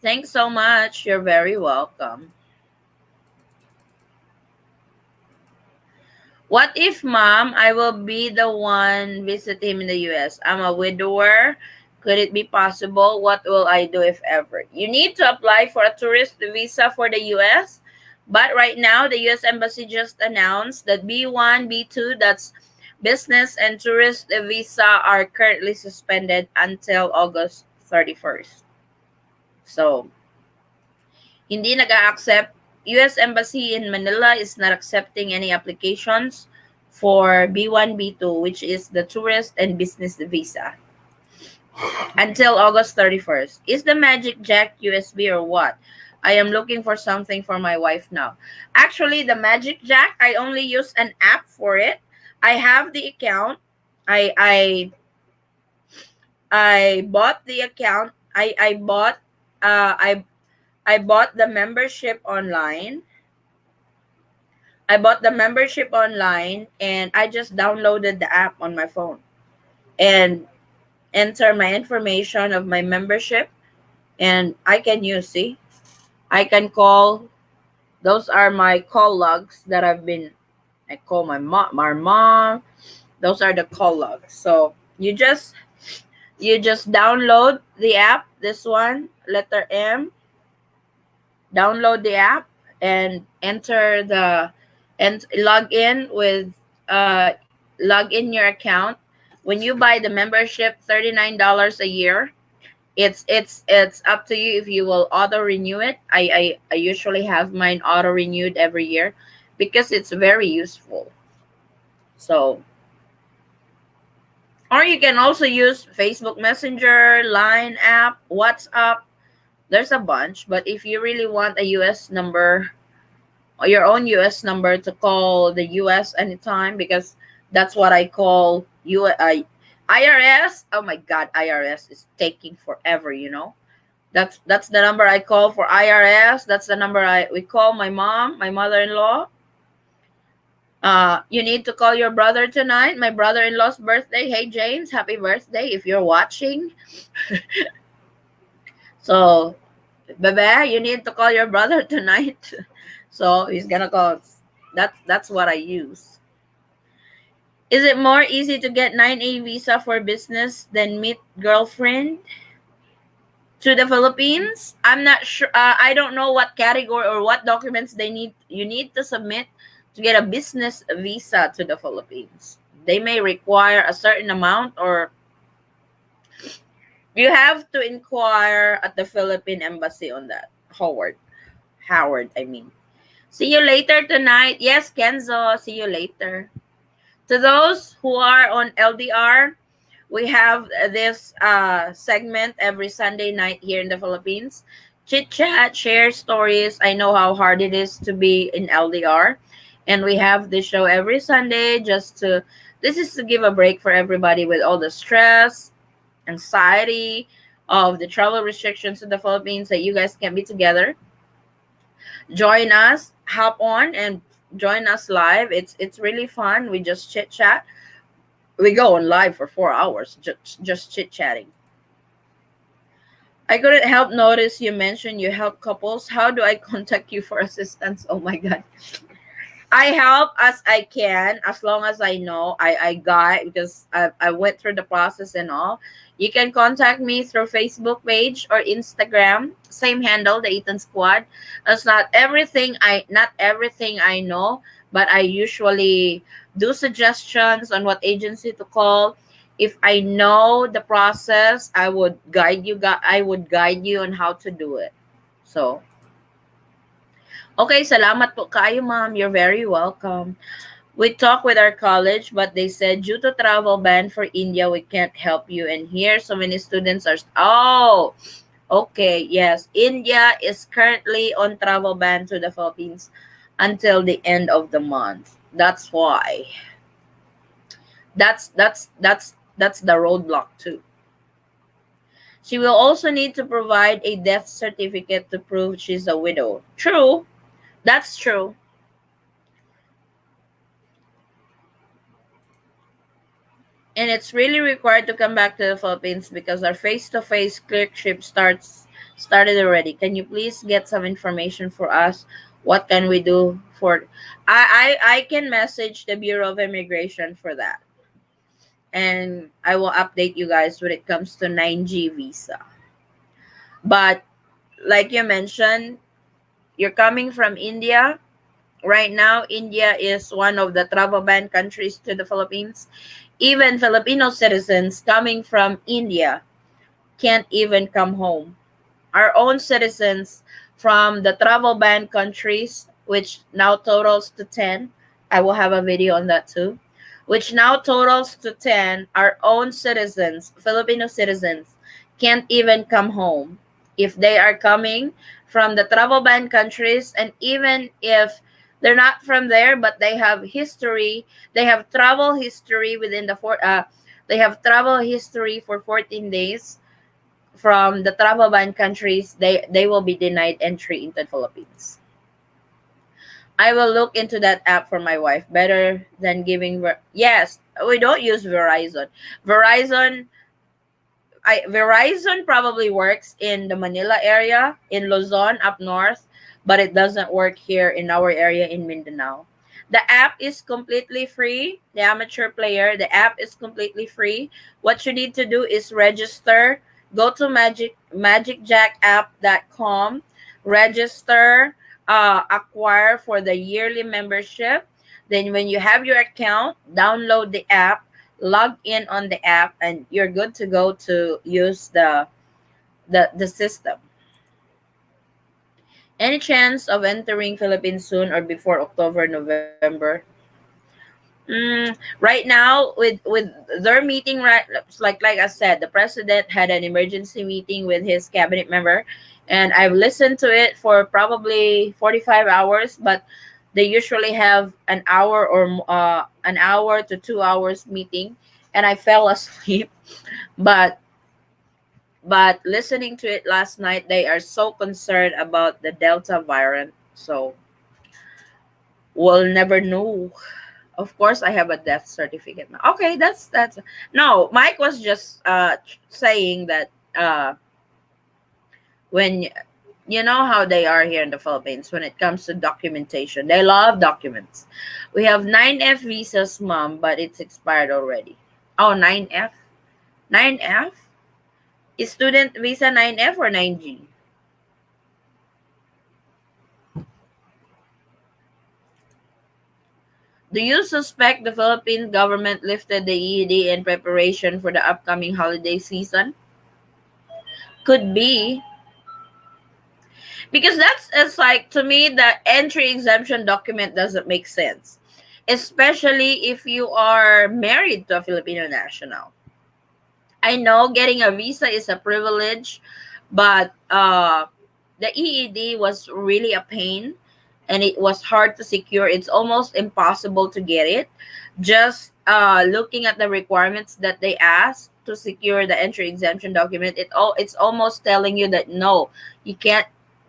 Thanks so much. You're very welcome. What if, Mom, I will be the one visit him in the US? I'm a widower. Could it be possible? What will I do if ever? You need to apply for a tourist visa for the US. But right now, the US Embassy just announced that B1, B2, that's business and tourist visa, are currently suspended until August 31st. So, hindi nag-a-accept. US Embassy in Manila is not accepting any applications for B1, B2, which is the tourist and business visa, until August 31st. Is the Magic Jack USB or what? I am looking for something for my wife now. Actually, the Magic Jack, I only use an app for it. I have the account. I bought the account. I bought the membership online. I bought the membership online and I just downloaded the app on my phone and enter my information of my membership and I can use, see? I can call. Those are my call logs that I call my mom. Those are the call logs. So you just download the app. This one, letter M. Download the app and enter and log in your account. When you buy the membership, $39 a year. It's up to you if you will auto renew it. I usually have mine auto renewed every year because it's very useful. So, or you can also use Facebook Messenger, Line app, WhatsApp. There's a bunch, but if you really want a US number, or your own US number to call the US anytime, because that's what I call IRS. Oh my god, IRS is taking forever. That's the number I call for IRS. That's the number we call my mom, my mother-in-law. You need to call your brother tonight. My brother-in-law's birthday. Hey James, happy birthday if you're watching. So, Bebe, you need to call your brother tonight. So he's gonna call. That's what I use. Is it more easy to get 9A visa for business than meet girlfriend to the Philippines? I'm not sure. I don't know what category or what documents you need to submit to get a business visa to the Philippines. They may require a certain amount, or you have to inquire at the Philippine embassy on that. Howard, I mean. See you later tonight. Yes, Kenzo. See you later. To those who are on LDR, we have this segment every Sunday night here in the Philippines. Chit chat, share stories. I know how hard it is to be in LDR. And we have this show every Sunday this is to give a break for everybody with all the stress, anxiety of the travel restrictions in the Philippines, that you guys can be together. Join us, hop on and join us live. It's really fun. We just chit chat. We go on live for 4 hours, just chit chatting. I couldn't help notice you mentioned you help couples. How do I contact you for assistance? Oh my god. I help as I can, as long as I know. I guide, because I went through the process and all. You can contact me through Facebook page or Instagram. Same handle, the Ethan Squad. That's not everything I know, but I usually do suggestions on what agency to call. If I know the process, I would guide you on how to do it. So, okay, salamat po kayo, ma'am. You're very welcome. We talked with our college, but they said due to travel ban for India, we can't help you. And here, so many students are. Oh, okay. Yes, India is currently on travel ban to the Philippines until the end of the month. That's why. That's the roadblock too. She will also need to provide a death certificate to prove she's a widow. True. That's true. And it's really required to come back to the Philippines because our face-to-face clerkship started already. Can you please get some information for us? What can we do for? I can message the Bureau of Immigration for that, and I will update you guys when it comes to 9G visa. But like you mentioned, you're coming from India. Right now, India is one of the travel ban countries to the Philippines. Even Filipino citizens coming from India can't even come home. Our own citizens from the travel ban countries, which now totals to 10, I will have a video on that too, which now totals to 10, our own citizens, Filipino citizens, can't even come home. If they are coming from the travel ban countries, and even if they're not from there, but they have travel history they have travel history for 14 days from the travel ban countries, they will be denied entry into the Philippines. I will look into that app for my wife. Better than giving yes, we don't use Verizon. Verizon Verizon probably works in the Manila area, in Luzon up north, but it doesn't work here in our area in Mindanao. The app is completely free. The amateur player, the app is completely free. What you need to do is register. Go to magicjackapp.com, register, acquire for the yearly membership. Then when you have your account, download the app, log in on the app, and you're good to go to use the system. Any chance of entering Philippines soon or before October, November? Right now, with their meeting, right, like I said, the president had an emergency meeting with his cabinet member, and I've listened to it for probably 45 hours. But they usually have an hour to 2 hours meeting, and I fell asleep. But listening to it last night, they are so concerned about the Delta variant. So we'll never know. Of course, I have a death certificate now. Okay, that's no. Mike was just saying that when you know how they are here in the Philippines when it comes to documentation, they love documents. We have 9F visas, mom, but it's expired already. Oh, 9F, 9F is student visa 9F or 9G? Do you suspect the Philippine government lifted the EED in preparation for the upcoming holiday season? Could be, because that's it's like to me the entry exemption document doesn't make sense, especially if you are married to a Filipino national. I know getting a visa is a privilege, but the EED was really a pain, and it was hard to secure. It's almost impossible to get it. Just looking at the requirements that they ask to secure the entry exemption document, it's almost telling you that no, you can't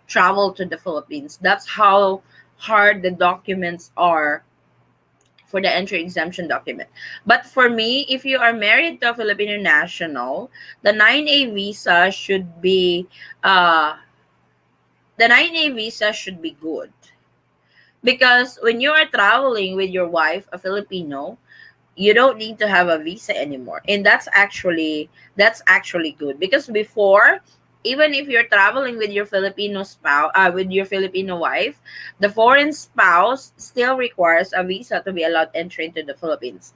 travel to the Philippines. That's how hard the documents are for the entry exemption document. But for me, if you are married to a Filipino national, the 9A visa should be uh the 9A visa should be good, because when you are traveling with your wife, a Filipino, you don't need to have a visa anymore. And that's actually good, because before, even if you're traveling with your Filipino spouse, with your Filipino wife, the foreign spouse still requires a visa to be allowed entry into the Philippines.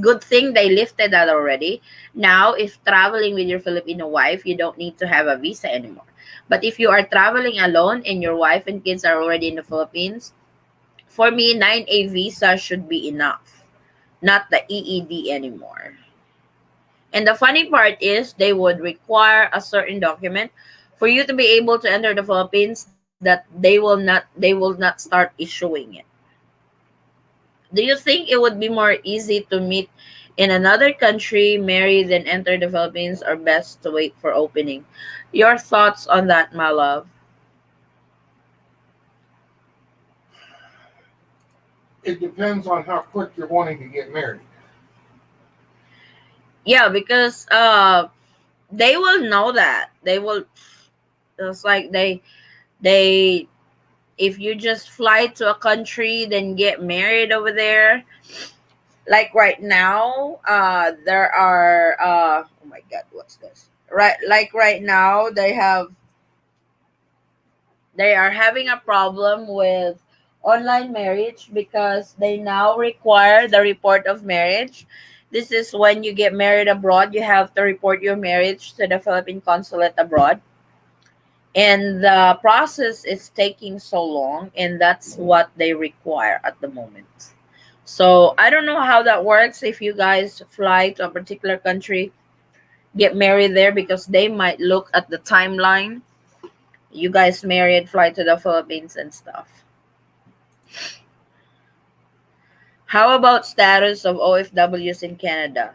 Good thing they lifted that already. Now, if traveling with your Filipino wife, you don't need to have a visa anymore. But if you are traveling alone and your wife and kids are already in the Philippines, for me, 9A visa should be enough, not the EED anymore. And the funny part is they would require a certain document for you to be able to enter the Philippines that they will not start issuing it. Do you think it would be more easy to meet in another country, marry, then enter the Philippines, or best to wait for opening? Your thoughts on that, my love? It depends on how quick you're wanting to get married. Yeah, because they will know that. They will it's like they if you just fly to a country then get married over there, like right now, there are oh my god, what's this, right, like right now they are having a problem with online marriage because they now require the report of marriage. This is when you get married abroad, you have to report your marriage to the Philippine consulate abroad, and the process is taking so long, and that's what they require at the moment. So I don't know how that works if you guys fly to a particular country, get married there, because they might look at the timeline. You guys married, fly to the Philippines and stuff. How about status of OFWs in Canada?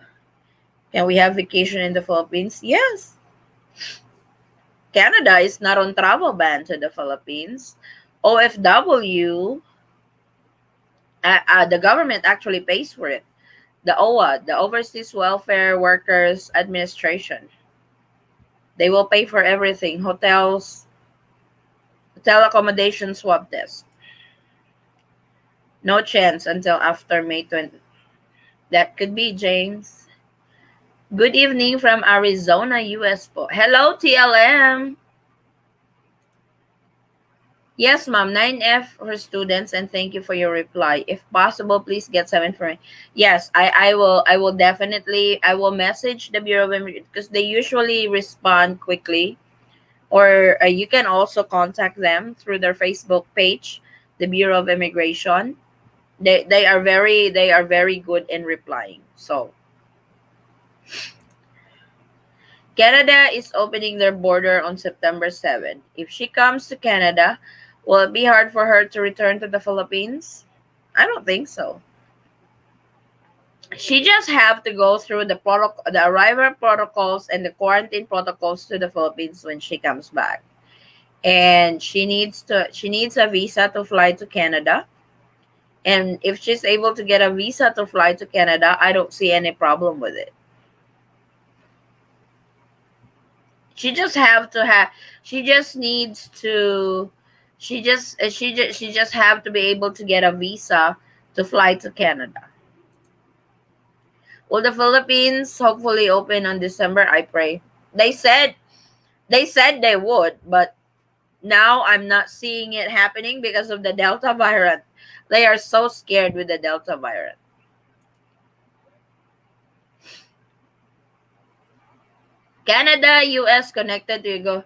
Can we have vacation in the Philippines? Yes. Canada is not on travel ban to the Philippines. OFW, the government actually pays for it. The OWA, the Overseas Welfare Workers Administration. They will pay for everything. Hotels, hotel accommodation, swab test. No chance until after May 20. That could be, James. Good evening from Arizona, US po. Hello, TLM. Yes, ma'am. 9F for students, and thank you for your reply. If possible, please get some information. Yes, I will. I will definitely. I will message the Bureau of Immigration because they usually respond quickly. Or you can also contact them through their Facebook page, the Bureau of Immigration. They are very good in replying. So Canada is opening their border on September 7th. If she comes to Canada, will it be hard for her to return to the Philippines? I don't think so. She just have to go through the arrival protocols and the quarantine protocols to the Philippines when she comes back. And she needs a visa to fly to Canada. And if she's able to get a visa to fly to Canada, I don't see any problem with it. She just have to have she just needs to she just have to be able to get a visa to fly to Canada. Will the Philippines hopefully open on December? I pray. They said they would, but now I'm not seeing it happening because of the Delta variant. They are so scared with the Delta variant. Canada, US connected to go.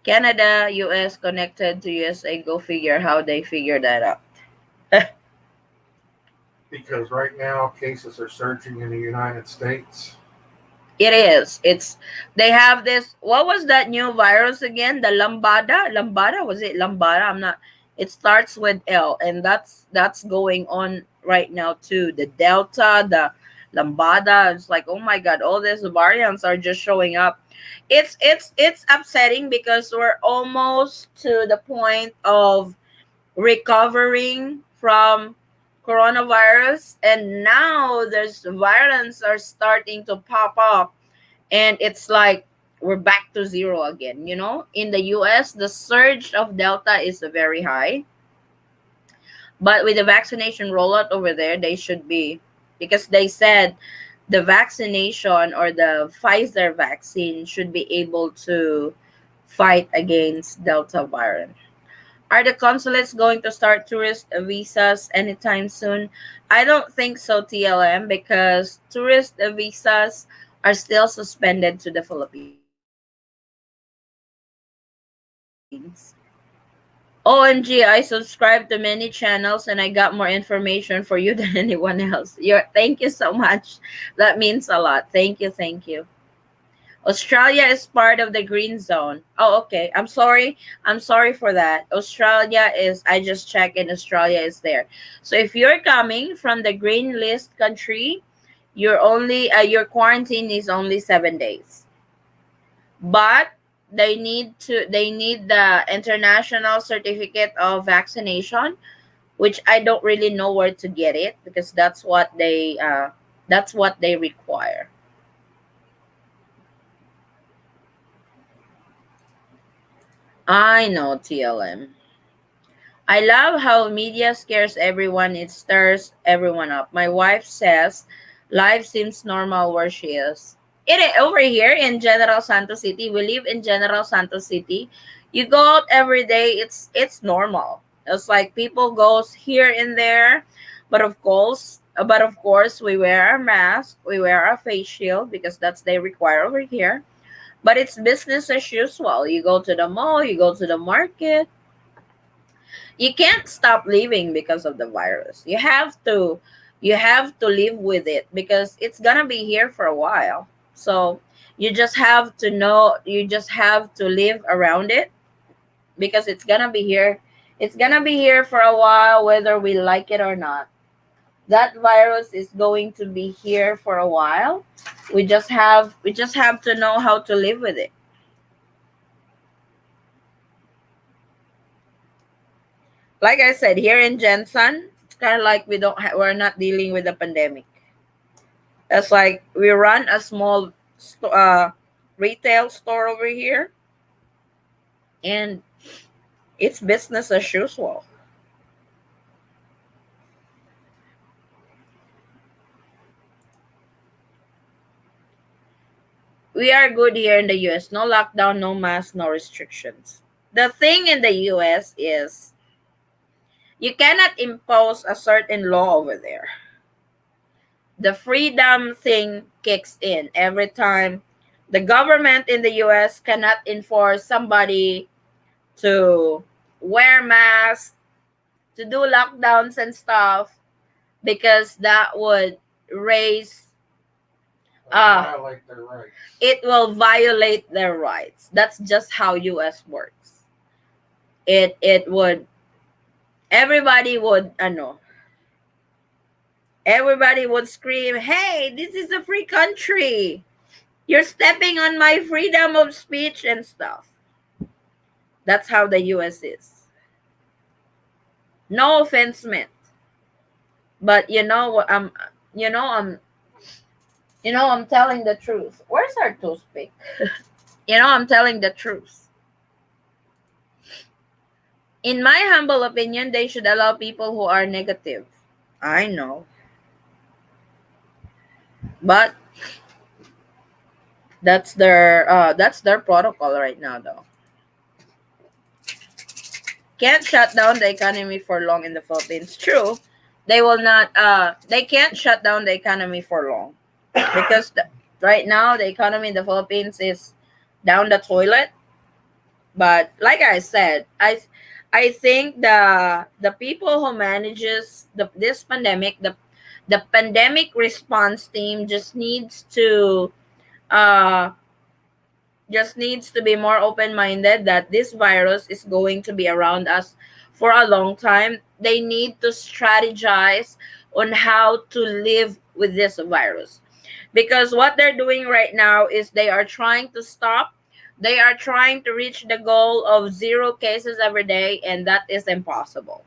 Canada, US connected to USA. Go figure how they figure that out. because right now cases are surging in the United States. It is. It's they have this. What was that new virus again? The lambada. Lambada, was it lambada? I'm not. It starts with L, and that's going on right now too. The Delta, the lambada. It's like, oh my God, all these variants are just showing up. It's upsetting because we're almost to the point of recovering from coronavirus, and now there's variants are starting to pop up, and it's like we're back to zero again. In the US, the surge of Delta is very high, but with the vaccination rollout over there, they should be, because they said the vaccination or the Pfizer vaccine should be able to fight against Delta variant. Are the consulates going to start tourist visas anytime soon? I don't think so, TLM, because tourist visas are still suspended to the Philippines. OMG, I subscribed to many channels and I got more information for you than anyone else. Thank you so much. That means a lot. Thank you, thank you. Australia is part of the green zone. Oh, okay. I'm sorry. I'm sorry for that. Australia is, I just checked, and Australia is there. So if you're coming from the green list country, your quarantine is only 7 days. But they need the international certificate of vaccination, which I don't really know where to get it, because that's what they require. I know, TLM. I love how media scares everyone. It stirs everyone up. My wife says life seems normal where she is. Over here in General Santos City. We live in General Santos City. You go out every day. It's normal. It's like people goes here and there, but of course we wear our mask. We wear our face shield because that's they require over here. But it's business as usual. You go to the mall. You go to the market. You can't stop living because of the virus. You have to live with it because it's gonna be here for a while. So you just have to live around it, because it's gonna be here. It's gonna be here for a while, whether we like it or not. That virus is going to be here for a while. We just have to know how to live with it. Like I said, here in Jensen, it's kind of like we're not dealing with a pandemic. It's like we run a small retail store over here, and it's business as usual. We are good here in the US. No lockdown, no mask, no restrictions. The thing in the US is you cannot impose a certain law over there. The freedom thing kicks in every time. The government in the US cannot enforce somebody to wear masks, to do lockdowns and stuff, because that would raise violate their rights. it will violate their rights. That's just how US works. It would, everybody would everybody would scream, "Hey, this is a free country. You're stepping on my freedom of speech and stuff." That's how the US is. No offense meant. But you know what, you know I'm I'm telling the truth. Where's our toothpick? I'm telling the truth. In my humble opinion, they should allow people who are negative. I know. But that's their protocol right now though. Can't shut down the economy for long in the Philippines. True. They will not they can't shut down the economy for long because right now the economy in the Philippines is down the toilet. But like I said, I think the people who manages this pandemic, the pandemic response team uh just needs to be more open-minded that this virus is going to be around us for a long time. They need to strategize on how to live with this virus, because what they're doing right now is they are trying to reach the goal of 0 cases every day, and that is impossible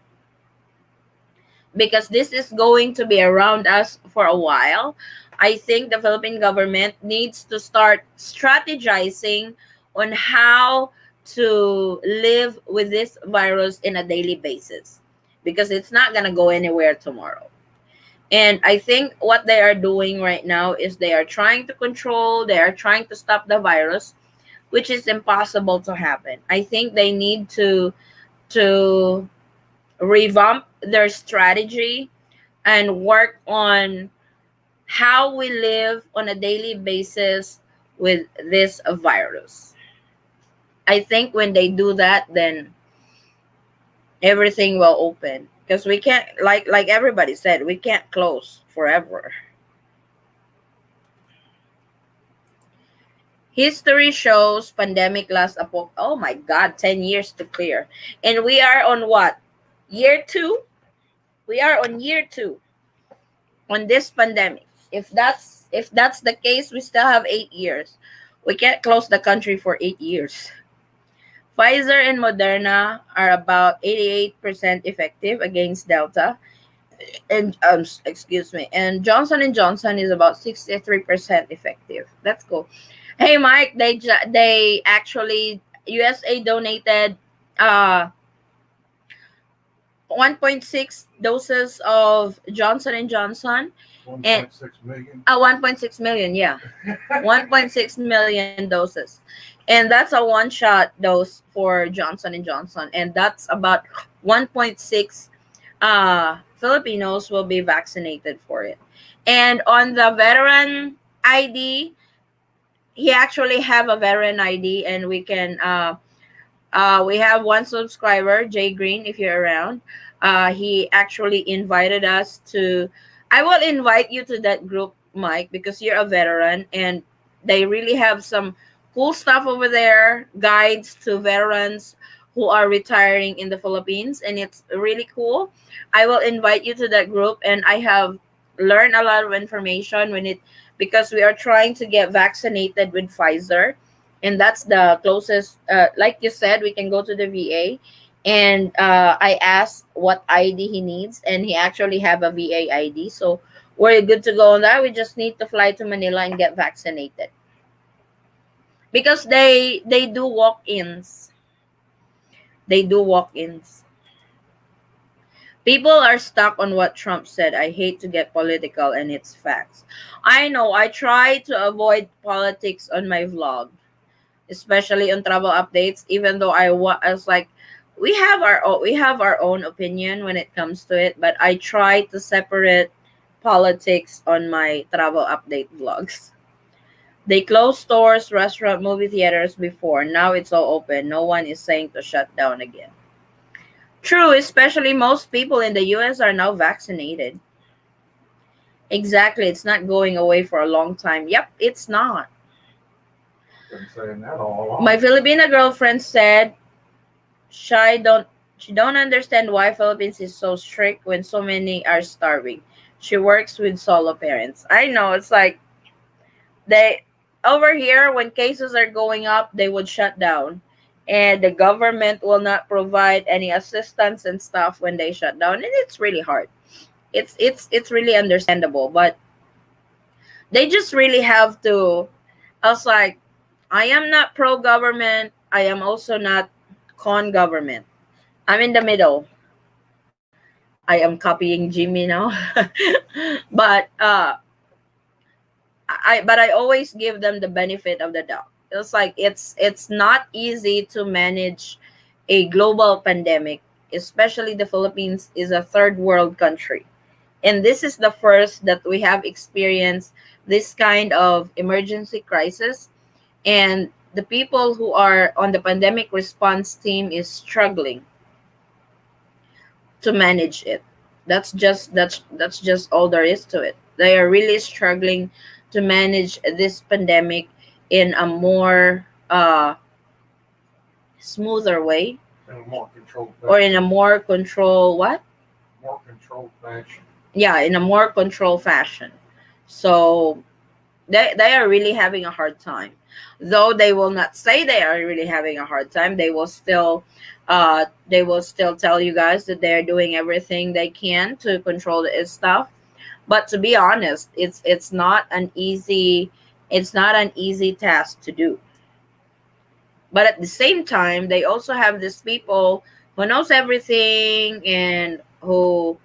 because this is going to be around us for a while. I think the Philippine government needs to start strategizing on how to live with this virus in a daily basis, because it's not going to go anywhere tomorrow. And I think what they are doing right now is they are trying to stop the virus, which is impossible to happen. I think they need to revamp their strategy and work on how we live on a daily basis with this virus. I think when they do that, then everything will open, because we can't, like everybody said, we can't close forever. History shows pandemic lasts oh my god, 10 years to clear. And we are on what? Year 2? We are on year 2 on this pandemic. If that's the case, we still have 8 years. We can't close the country for 8 years. Pfizer and Moderna are about 88% effective against Delta, and excuse me, and Johnson and Johnson is about 63% effective. That's cool. Hey Mike, they actually USA donated uh 1.6 doses of Johnson and Johnson, and 1.6 million. 1.6 million, yeah. 1.6 million doses. And that's a one shot dose for Johnson and Johnson, and that's about 1.6 Filipinos will be vaccinated for it. And on the veteran ID, he actually have a veteran ID, and we have one subscriber, Jay Green, if you're around. He actually invited us to. I will invite you to that group, Mike, because you're a veteran, and they really have some cool stuff over there, guides to veterans who are retiring in the Philippines, and it's really cool. I will invite you to that group, and I have learned a lot of information because we are trying to get vaccinated with Pfizer, and that's the closest. Like you said, we can go to the VA, and I asked what ID he needs, and he actually have a VA ID. So we're good to go on that. We just need to fly to Manila and get vaccinated because they do walk-ins. They do walk-ins. People are stuck on what Trump said. I hate to get political and it's facts. I know. I try to avoid politics on my vlog, especially on travel updates. Even though I was like, we have our own opinion when it comes to it, but I try to separate politics on my travel update vlogs. They closed stores, restaurant, movie theaters before. Now it's all open. No one is saying to shut down again. True, especially most people in the US are now vaccinated. Exactly, it's not going away for a long time. Yep, it's not. Been saying that all along. My Filipina girlfriend said she don't understand why Philippines is so strict when so many are starving. She works with solo parents. I know it's like they over here when cases are going up, they would shut down. And the government will not provide any assistance and stuff when they shut down. And it's really hard. It's really understandable, but they just really have to. I was like, I am not pro government. I am also not con government. I'm in the middle. I am copying Jimmy now. but I always give them the benefit of the doubt. It's like it's not easy to manage a global pandemic, especially the Philippines is a third world country. And this is the first that we have experienced this kind of emergency crisis, and the people who are on the pandemic response team is struggling to manage it. That's just all there is to it. They are really struggling to manage this pandemic in a more smoother way, In a more controlled or in fashion. a more control what? More controlled fashion. Yeah, in a more control fashion. So they are really having a hard time, though they will not say they are really having a hard time. They will still tell you guys that they're doing everything they can to control this stuff. But to be honest, it's not an easy task to do. But at the same time, they also have these people who knows everything and who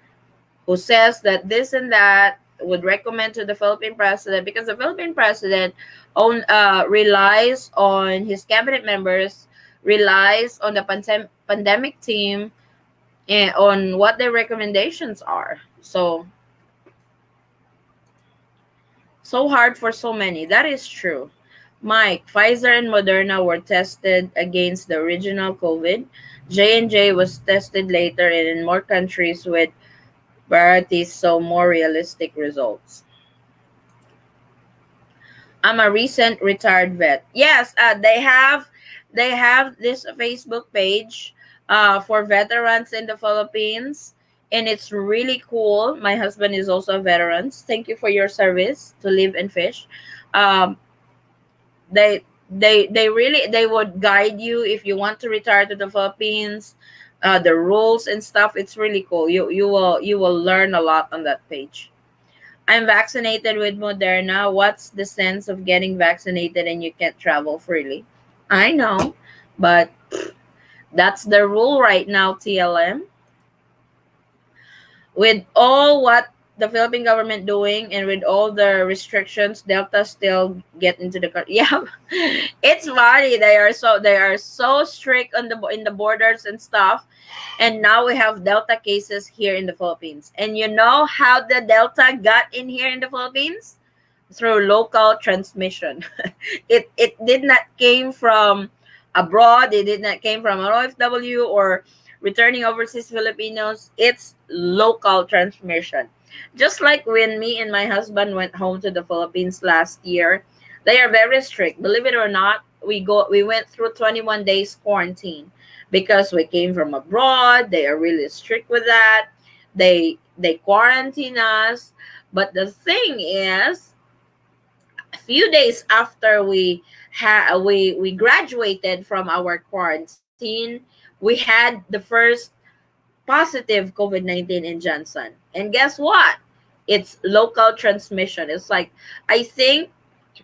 says that this and that would recommend to the Philippine president, because the Philippine president relies on his cabinet members, relies on the pandemic team, and on what their recommendations are. So hard for so many. That is true. Mike, Pfizer and Moderna were tested against the original COVID. J&J was tested later and in more countries with varieties, so more realistic results. I'm a recent retired vet. Yes, they have this Facebook page for veterans in the Philippines, and it's really cool. My husband is also a veteran. Thank you for your service to live and fish. Um, they would guide you if you want to retire to the Philippines, the rules and stuff. It's really cool. You will learn a lot on that page. I'm vaccinated with Moderna. What's the sense of getting vaccinated and you can't travel freely? I know, but that's the rule right now, TLM. With all what the Philippine government doing and with all the restrictions, Delta still get into the country. Yeah, it's funny. They are so strict on the in the borders and stuff. And now we have Delta cases here in the Philippines. And you know how the Delta got in here in the Philippines? Through local transmission. It did not came from abroad. It did not came from an OFW or returning overseas Filipinos. It's local transmission. Just like when me and my husband went home to the Philippines last year, they are very strict. Believe it or not, we went through 21 days quarantine because we came from abroad. They are really strict with that. They quarantine us. But the thing is, a few days after we graduated from our quarantine, we had the first positive COVID-19 in Johnson. And guess what? It's local transmission. It's like, I think,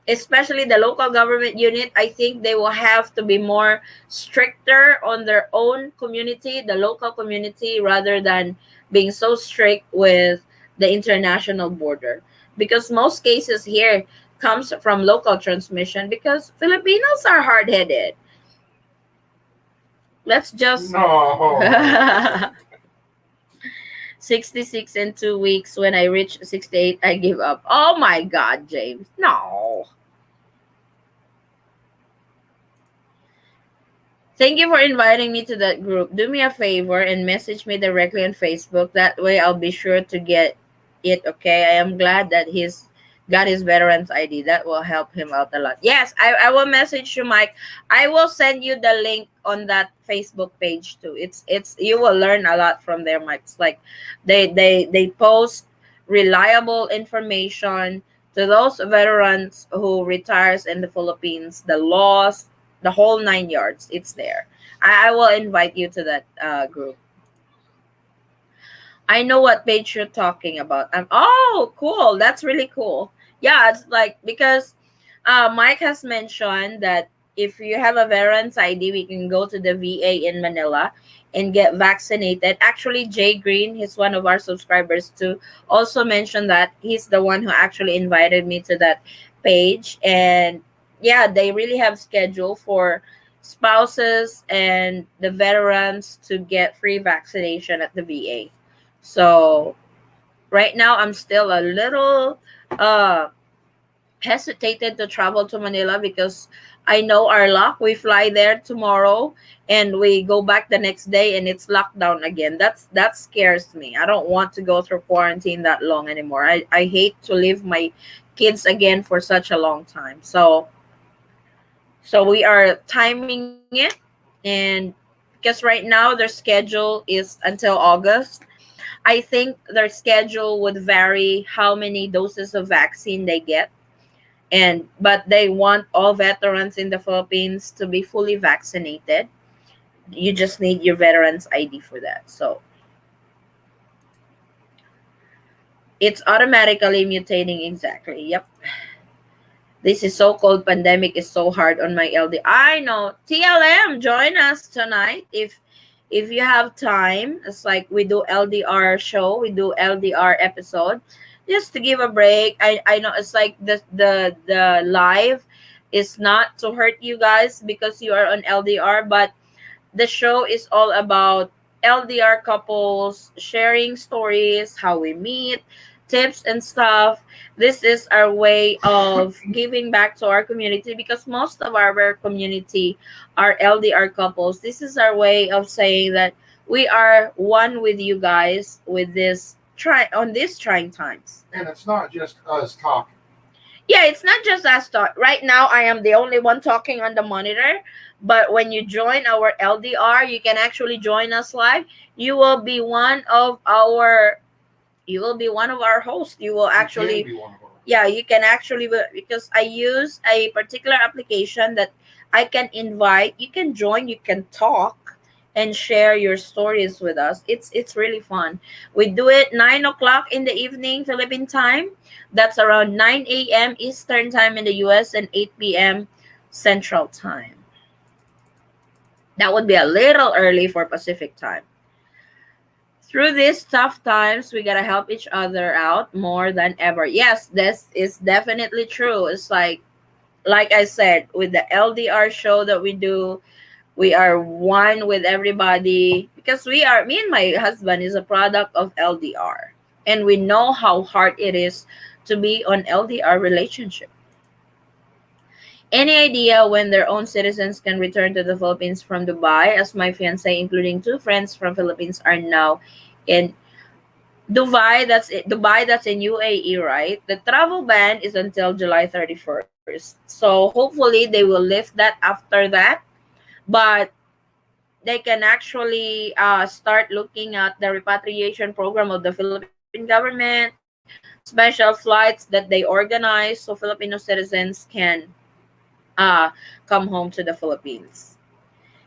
especially the local government unit, I think they will have to be more stricter on their own community, the local community, rather than being so strict with the international border. Because most cases here comes from local transmission because Filipinos are hard-headed. Let's just No. 66 in 2 weeks. When I reach 68, I give up. Oh my God, James. No. Thank you for inviting me to that group. Do me a favor and message me directly on Facebook. That way I'll be sure to get it, okay? I am glad that he's got his veterans ID. That will help him out a lot. Yes, I will message you, Mike. I will send you the link on that Facebook page too. It's you will learn a lot from there, Mike. It's like they post reliable information to those veterans who retires in the Philippines, the laws, the whole 9 yards. It's there. I will invite you to that group. I know what page you're talking about. Oh, cool. That's really cool. Yeah, it's like because Mike has mentioned that if you have a veterans ID, we can go to the VA in Manila and get vaccinated. Actually, Jay Green, he's one of our subscribers too, also mentioned that he's the one who actually invited me to that page. And yeah, they really have schedule for spouses and the veterans to get free vaccination at the VA. So right now I'm still a little uh hesitated to travel to Manila because I know our luck. We fly there tomorrow and we go back the next day and it's lockdown again. That scares me. I don't want to go through quarantine that long anymore. I hate to leave my kids again for such a long time. So we are timing it, and because right now their schedule is until August. I think their schedule would vary how many doses of vaccine they get. And but they want all veterans in the Philippines to be fully vaccinated. You just need your veterans ID for that. So it's automatically mutating exactly. Yep. This is so-called pandemic is so hard on my LD. I know. TLM, join us tonight if you have time. It's like we do LDR show, we do LDR episode, just to give a break. I know it's like the live is not to hurt you guys because you are on LDR, but the show is all about LDR couples sharing stories, how we meet, tips and stuff. This is our way of giving back to our community because most of our community are LDR couples. This is our way of saying that we are one with you guys with this try on these trying times. And it's not just us talking. Yeah, it's not just us talk. Right now, I am the only one talking on the monitor. But when you join our LDR, you can actually join us live. You will be one of our. You will be one of our hosts. You will You can actually, be one of us. yeah, you can actually, because I use a particular application that I can invite. You can join. You can talk and share your stories with us. It's really fun. We do it 9 o'clock in the evening Philippine time. That's around 9 a.m. Eastern time in the US and 8 p.m. Central time. That would be a little early for Pacific time. Through these tough times, we gotta help each other out more than ever. Yes, this is definitely true. It's like I said, with the LDR show that we do, we are one with everybody because we are me and my husband is a product of LDR. And we know how hard it is to be on LDR relationship. Any idea when their own citizens can return to the Philippines from Dubai? As my fiance, including two friends from Philippines, are now in Dubai. Dubai. That's in UAE, right? The travel ban is until July 31st. So hopefully they will lift that after that. But they can actually start looking at the repatriation program of the Philippine government, special flights that they organize so Filipino citizens can come home to the Philippines.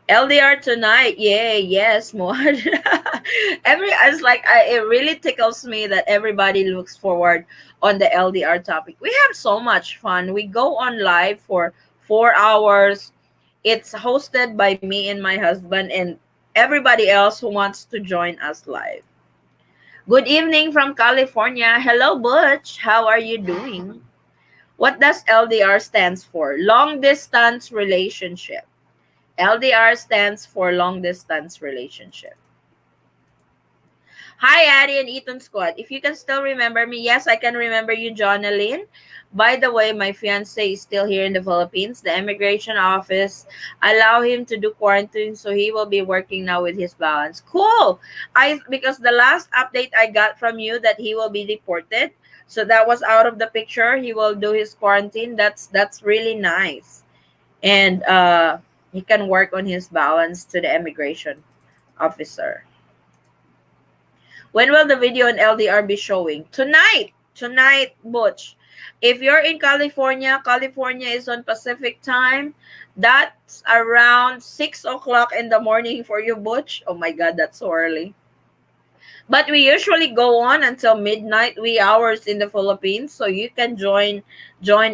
LDR tonight. Yay, yes, more. It's like it really tickles me that everybody looks forward on the LDR topic. We have so much fun. We go on live for 4 hours. It's hosted by me and my husband and everybody else who wants to join us live. Good evening from California. Hello, Butch. How are you doing? What does LDR stands for? Long distance relationship. LDR stands for long distance relationship. Hi, Addie and Ethan Squad. If you can still remember me, yes, I can remember you, Jonaline. By the way, my fiance is still here in the Philippines. The immigration office allow him to do quarantine, so he will be working now with his balance. Cool. Because the last update I got from you that he will be deported, so that was out of the picture. He will do his quarantine. That's really nice, and he can work on his balance to the immigration officer. When will the video on LDR be showing? Tonight. Tonight, Butch. If you're in California, California is on Pacific time. That's around 6 o'clock in the morning for you, Butch. Oh my God, that's so early. But we usually go on until midnight, wee hours in the Philippines. So you can join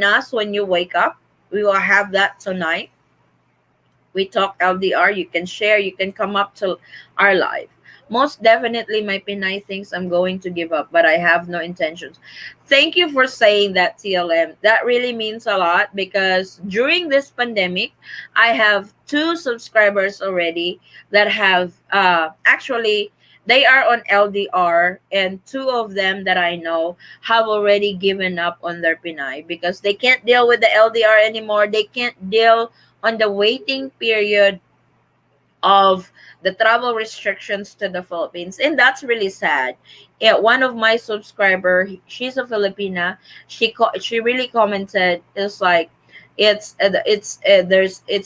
us when you wake up. We will have that tonight. We talk LDR. You can share. You can come up to our live. Most definitely, my Pinay thinks I'm going to give up, but I have no intentions. Thank you for saying that, TLM. That really means a lot because during this pandemic, I have two subscribers already that have actually they are on LDR, and two of them that I know have already given up on their Pinay because they can't deal with the LDR anymore. They can't deal on the waiting period of the travel restrictions to the Philippines, and that's really sad. Yeah, one of my subscriber, she's a Filipina. She really commented, it's like it's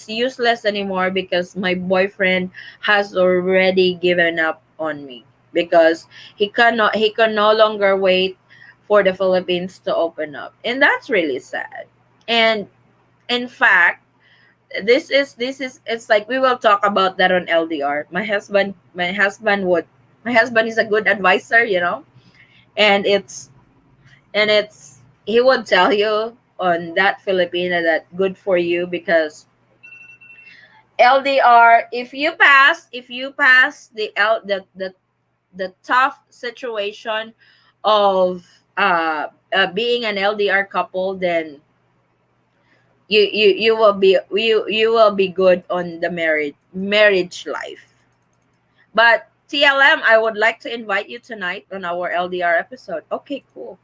useless anymore because my boyfriend has already given up on me because he can no longer wait for the Philippines to open up, and that's really sad. And in fact, this is it's like we will talk about that on LDR. My husband is a good advisor, and it's he would tell you on that Filipina that good for you because LDR, if you pass the tough situation of being an LDR couple, then you will be good on the marriage life. But TLM, I would like to invite you tonight on our LDR episode. Okay, cool.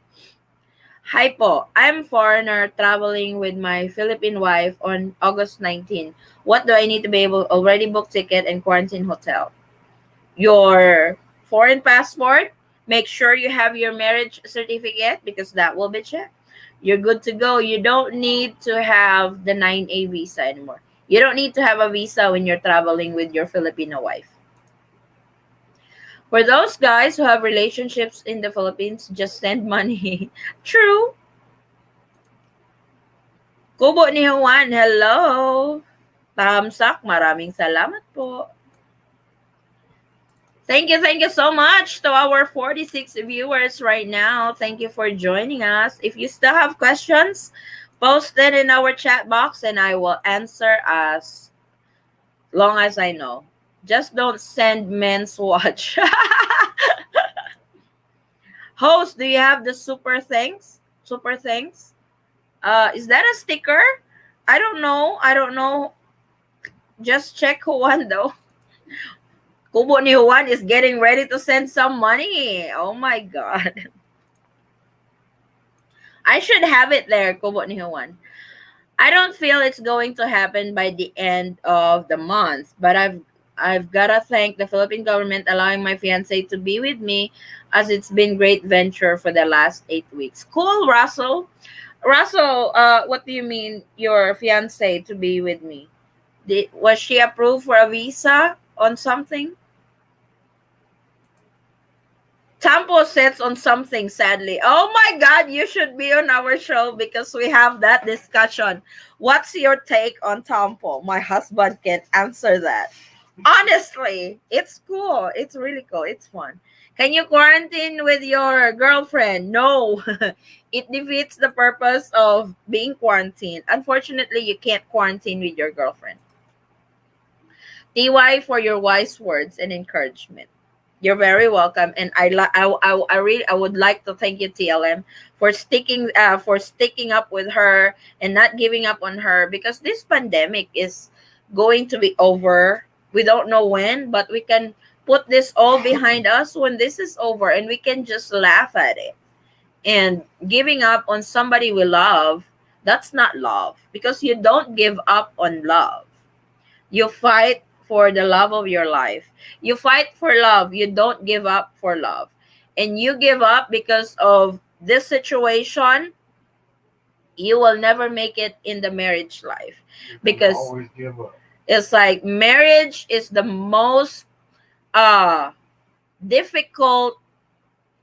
Hi po, I'm foreigner traveling with my Philippine wife on August 19. What do I need to be able already book ticket and quarantine hotel? Your foreign passport, make sure you have your marriage certificate because that will be checked. You're good to go. You don't need to have the 9A visa anymore. You don't need to have a visa when you're traveling with your Filipino wife. For those guys who have relationships in the Philippines, just send money. True. Kubo ni Juan, hello. Pahamsak, maraming salamat po. Thank you so much to our 46 viewers right now. Thank you for joining us. If you still have questions, post it in our chat box and I will answer as long as I know. Just don't send men's watch. Host, do you have the super thanks? Super thanks? Is that a sticker? I don't know. I don't know. Just check Juan though. Kubo ni Juan is getting ready to send some money. Oh my God. I should have it there, Kubo ni Juan. I don't feel it's going to happen by the end of the month, but I've gotta thank the Philippine government allowing my fiance to be with me as it's been great venture for the last 8 weeks. Cool, Russell. Russell, what do you mean your fiance to be with me? Was she approved for a visa on something? Tampo sits on something, sadly. Oh my God, you should be on our show because we have that discussion. What's your take on Tampo? My husband can answer that. Honestly, it's cool. It's really cool. It's fun. Can you quarantine with your girlfriend? No. It defeats the purpose of being quarantined. Unfortunately, you can't quarantine with your girlfriend. TY for your wise words and encouragement. You're very welcome, and I really I would like to thank you, TLM, for sticking up with her and not giving up on her because this pandemic is going to be over. We don't know when, but we can put this all behind us when this is over, and we can just laugh at it. And giving up on somebody we love, that's not love because you don't give up on love. You fight for the love of your life. You fight for love. You don't give up for love. And you give up because of this situation, you will never make it in the marriage life. You can Because always give up. it's like marriage is the most difficult,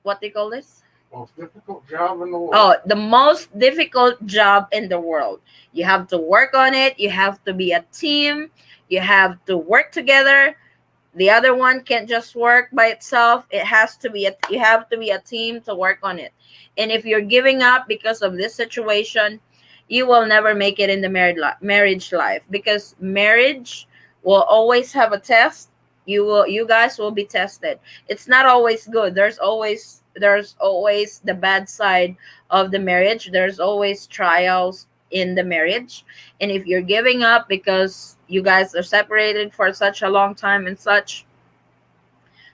what they call this? Most difficult job in the world. Oh, the most difficult job in the world. You have to work on it. You have to be a team. You have to work together. The other one can't just work by itself. It has to be you have to be a team to work on it. And if you're giving up because of this situation, you will never make it in the marriage life because marriage will always have a test. You guys will be tested. It's not always good. There's always the bad side of the marriage. There's always trials in the marriage, and if you're giving up because you guys are separated for such a long time and such,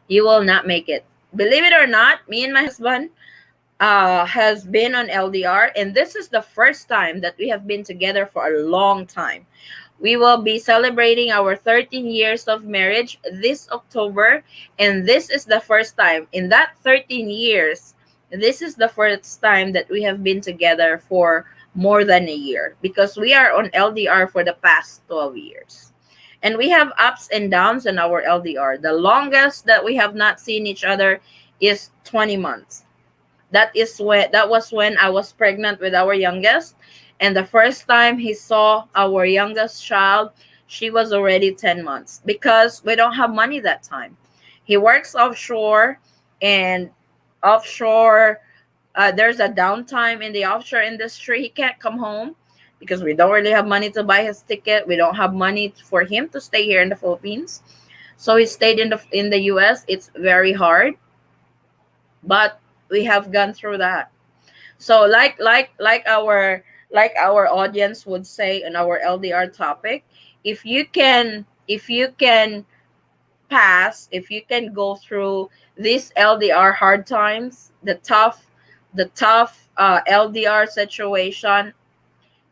you will not make it. Believe it or not, me and my husband has been on LDR, and this is the first time that we have been together for a long time. We will be celebrating our 13 years of marriage this October, and this is the first time in that 13 years. This is the first time that we have been together for more than a year because we are on LDR for the past 12 years. And we have ups and downs in our LDR. The longest that we have not seen each other is 20 months. That was when I was pregnant with our youngest, and the first time he saw our youngest child, she was already 10 months because we don't have money that time. He works offshore, and offshore there's a downtime in the offshore industry. He can't come home because we don't really have money to buy his ticket. We don't have money for him to stay here in the Philippines, so he stayed in the US. It's very hard, but we have gone through that. So like our audience would say on our LDR topic, if you can pass, if you can go through these LDR hard times, the tough LDR situation,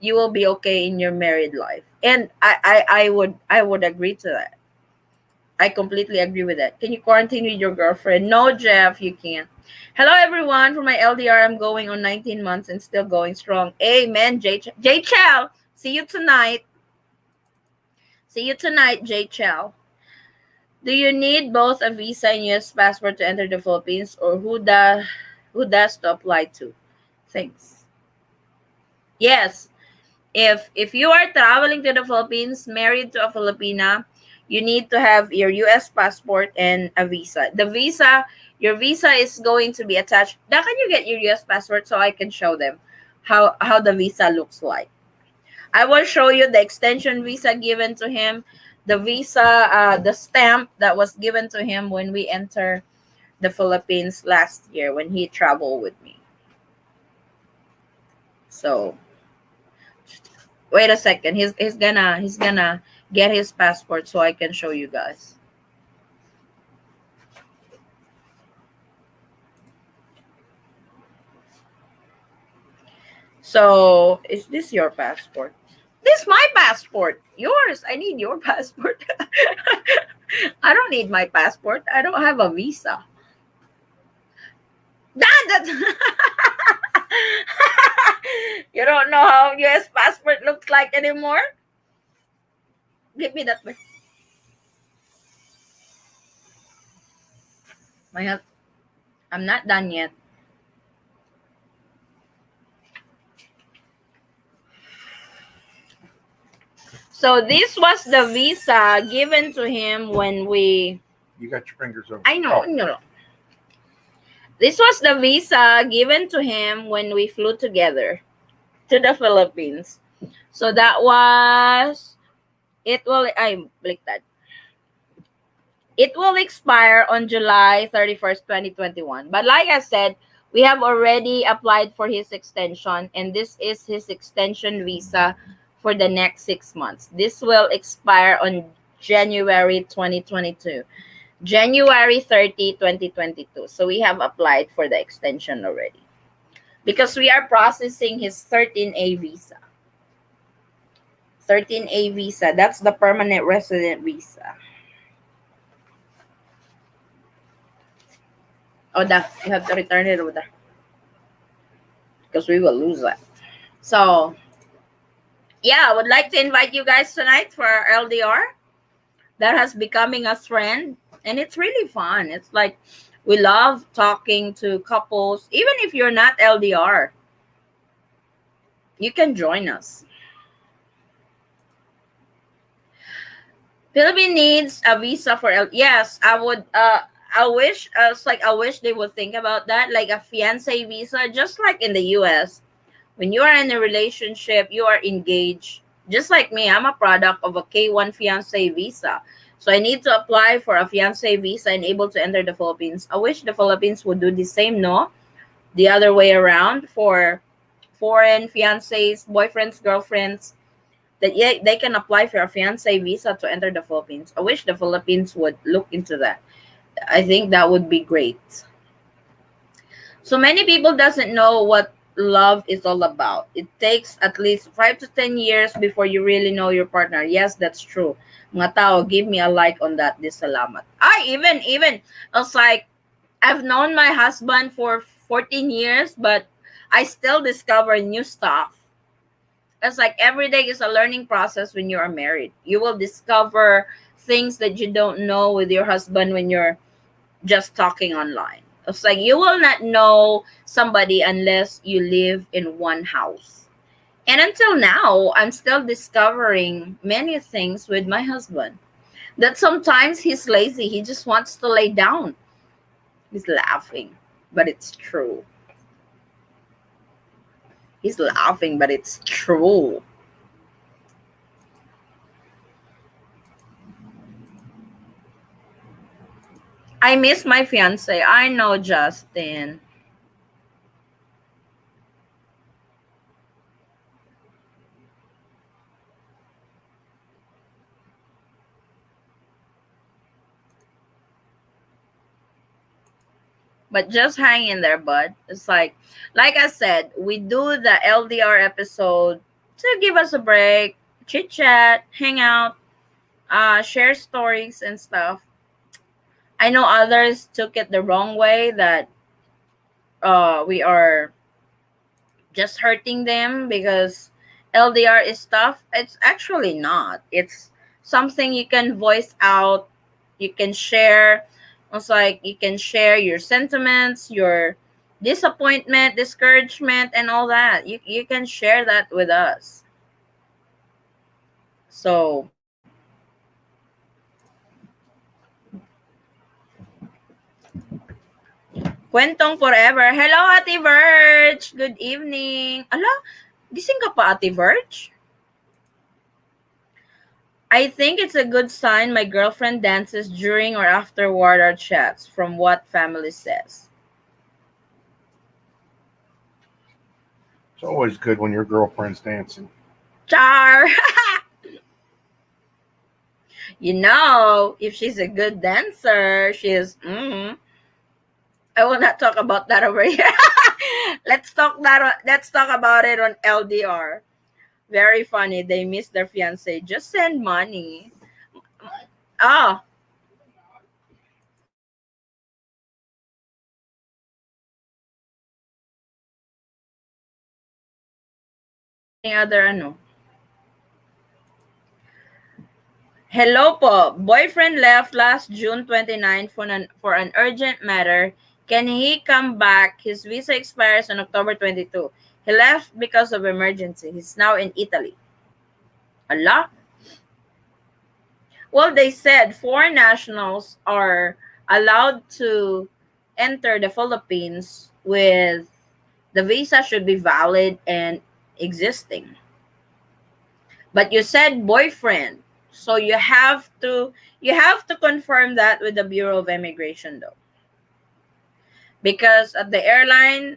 you will be okay in your married life. And I would agree to that. I completely agree with that. Can you quarantine with your girlfriend? No, Jeff, you can't. Hello, everyone. For my LDR, I'm going on 19 months and still going strong. Amen, J. Chow. See you tonight. See you tonight, J. Chow. Do you need both a visa and US passport to enter the Philippines, or who does to apply to? Thanks. Yes, if you are traveling to the Philippines, married to a Filipina, you need to have your US passport and a visa. Your visa is going to be attached. Now, can you get your US passport so I can show them how the visa looks like? I will show you the extension visa given to him, the visa, the stamp that was given to him when we enter the Philippines last year when he traveled with me. So wait a second. He's gonna get his passport so I can show you guys. So is this your passport? This my passport. Yours. I need your passport. I don't need my passport. I don't have a visa. That's you don't know how US passport looks like anymore? Give me that. My I'm not done yet. So this was the visa given to him when we. You got your fingers over. I know, no. This was the visa given to him when we flew together to the Philippines. So that was. It will. I like that. It will expire on July 31st, 2021. But like I said, we have already applied for his extension, and this is his extension visa for the next 6 months. This will expire on January 2022. January 30, 2022. So we have applied for the extension already. Because we are processing his 13A visa. 13A visa, that's the permanent resident visa. Oh, you have to return it over there. Because we will lose that. So, yeah, I would like to invite you guys tonight for our LDR. That has becoming a trend. And it's really fun. It's like we love talking to couples. Even if you're not LDR, you can join us. Philippines needs a visa for yes, I would I wish I wish they would think about that, like a fiancé visa, just like in the US. When you are in a relationship, you are engaged. Just like me, I'm a product of a K1 fiancé visa. So I need to apply for a fiancé visa and able to enter the Philippines. I wish the Philippines would do the same, no? The other way around for foreign fiancés, boyfriends, girlfriends, that yeah, they can apply for a fiancé visa to enter the Philippines. I wish the Philippines would look into that. I think that would be great. So many people doesn't know what love is all about. It takes at least 5 to 10 years before you really know your partner. Yes, that's true. Mga tao, give me a like on that. This salamat. Even I was like, I've known my husband for 14 years, but I still discover new stuff. It's like every day is a learning process when you are married. You will discover things that you don't know with your husband when you're just talking online. It's like you will not know somebody unless you live in one house. And until now, I'm still discovering many things with my husband. That sometimes he's lazy. He just wants to lay down. He's laughing, but it's true. He's laughing, but it's true. I miss my fiance. I know, Justin. But just hang in there, bud. It's like I said, we do the LDR episode to give us a break, chit chat, hang out, share stories and stuff. I know others took it the wrong way that we are just hurting them because LDR is tough. It's actually not. It's something you can voice out, you can share. It's like you can share your sentiments, your disappointment, discouragement, and all that. You can share that with us. So, kwentong forever. Hello, Ate Verge. Good evening. Ala, gising ka pa, Ate Verge? I think it's a good sign my girlfriend dances during or afterward our chats, from what family says. It's always good when your girlfriend's dancing. Char! You know, if she's a good dancer, she's. I will not talk about that over here. Let's talk that. Let's talk about it on LDR. Very funny. They miss their fiance. Just send money. Oh, any other ano? Hello po. Boyfriend left last June 29 for an urgent matter. Can he come back? His visa expires on October 22. He left because of emergency. He's now in Italy. Allah. Well, they said foreign nationals are allowed to enter the Philippines with the visa should be valid and existing. But you said boyfriend. So you have to confirm that with the Bureau of Immigration though. Because at the airline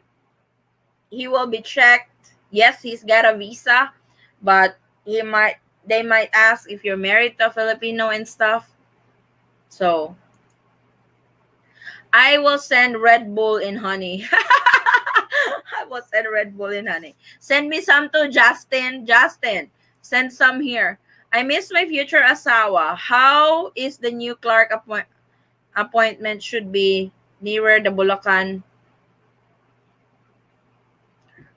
he will be checked. Yes, he's got a visa, but they might ask if you're married to a Filipino and stuff. So I will send Red Bull in honey. I will send Red Bull in honey. Send me some to Justin. Justin, send some here. I miss my future asawa. How is the new Clark appointment should be nearer the Bulacan?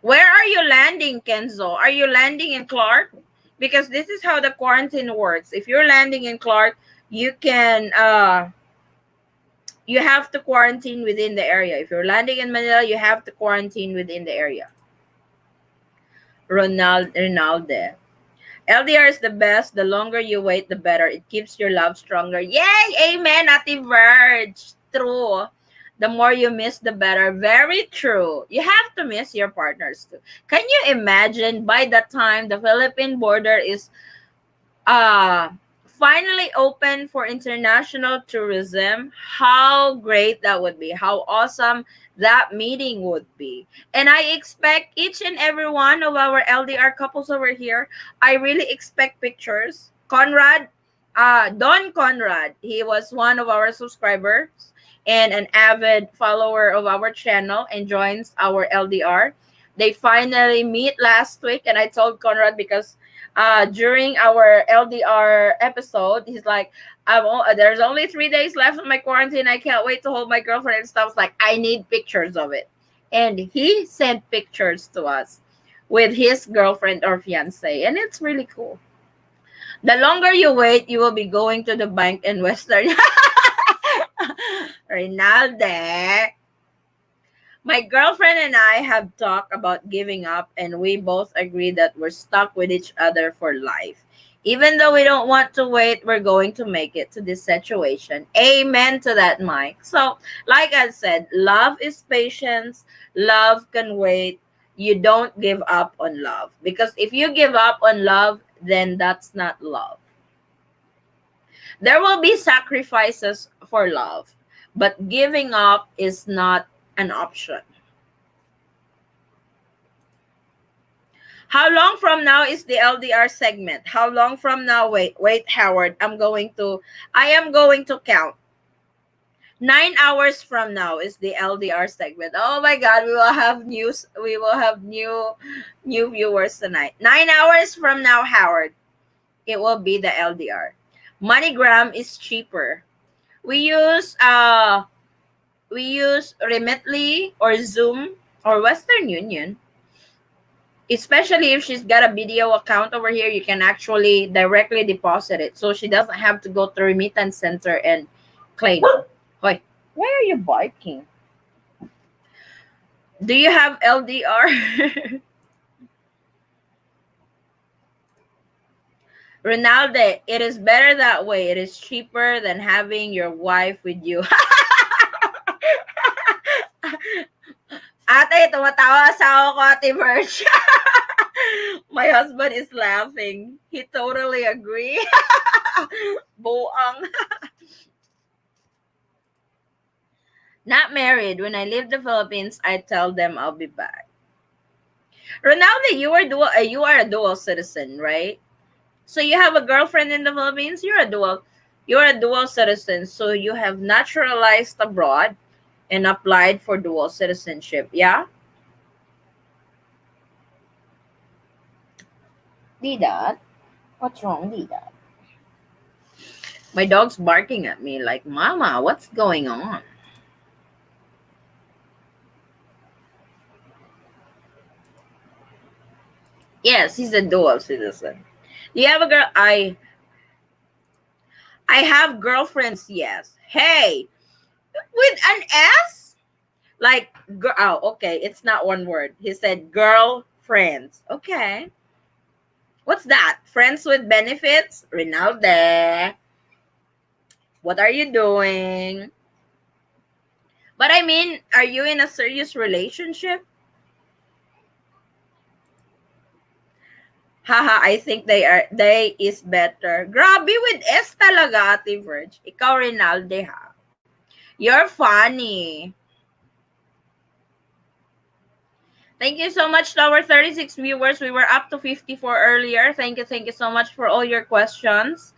Where are you landing, Kenzo? Are you landing in Clark? Because this is how the quarantine works. If you're landing in Clark, you can you have to quarantine within the area. If you're landing in Manila, you have to quarantine within the area. Ronaldo. LDR is the best. The longer you wait, the better. It keeps your love stronger. Yay! Amen, Ate Verge. True. The more you miss, the better. Very true. You have to miss your partners too. Can you imagine by the time the Philippine border is uh finally open for international tourism, how great that would be, how awesome that meeting would be. And I expect each and every one of our LDR couples over here, I really expect pictures. Conrad, Don Conrad, he was one of our subscribers and an avid follower of our channel and joins our LDR. They finally meet last week, and I told Conrad because during our LDR episode, he's like, there's only 3 days left of my quarantine. I can't wait to hold my girlfriend and stuff. Like, I need pictures of it. And he sent pictures to us with his girlfriend or fiance. And it's really cool. The longer you wait, you will be going to the bank in Western. Rinalde. My girlfriend and I have talked about giving up, and we both agree that we're stuck with each other for life. Even though we don't want to wait, we're going to make it to this situation. Amen to that, Mike. So, like I said, love is patience. Love can wait. You don't give up on love. Because if you give up on love, then that's not love. There will be sacrifices for love, but giving up is not an option. How long from now is the LDR segment? How long from now? Wait, Howard. I am going to count. 9 hours from now is the LDR segment. Oh my God, we will have news. We will have new viewers tonight. 9 hours from now, Howard, it will be the LDR. MoneyGram is cheaper. We use Remitly or Zoom or Western Union. Especially if she's got a video account over here, you can actually directly deposit it. So she doesn't have to go to remittance center and claim. Hoy, why are you barking? Do you have LDR? Ronaldo, it is better that way. It is cheaper than having your wife with you. Ate, tumatawa sa ako, Ate Virg. My husband is laughing. He totally agree. Buang. Not married. When I leave the Philippines, I tell them I'll be back. Ronaldo, you are a dual citizen, right? So you have a girlfriend in the Philippines. You're a dual citizen. So you have naturalized abroad and applied for dual citizenship. Yeah. Dad, what's wrong, Dad? My dog's barking at me like, Mama, what's going on? Yes, he's a dual citizen. Do you have a girl? I have girlfriends, yes. Hey, with an S? Like, oh, okay, it's not one word. He said girlfriends. Okay. What's that? Friends with benefits? Rinalde. What are you doing? But I mean, are you in a serious relationship? Haha, I think they is better. Grabe with S talaga, Ate Verge. Ikaw, Rinalde, ha? You're funny. Thank you so much to our 36 viewers. We were up to 54 earlier. Thank you so much for all your questions.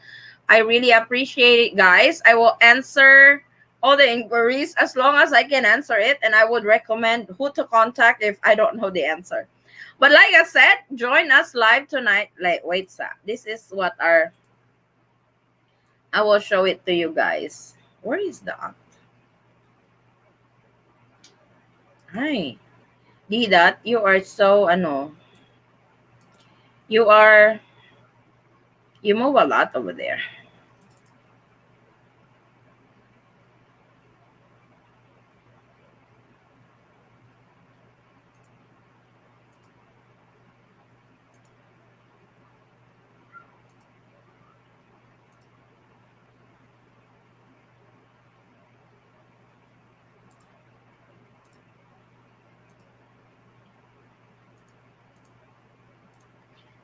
I really appreciate it, guys. I will answer all the inquiries as long as I can answer it, and I would recommend who to contact if I don't know the answer. But like I said, join us live tonight. Like, wait, sa. This is what our... I will show it to you guys. Where is that? Hi. Didat, you are so, you are, you move a lot over there.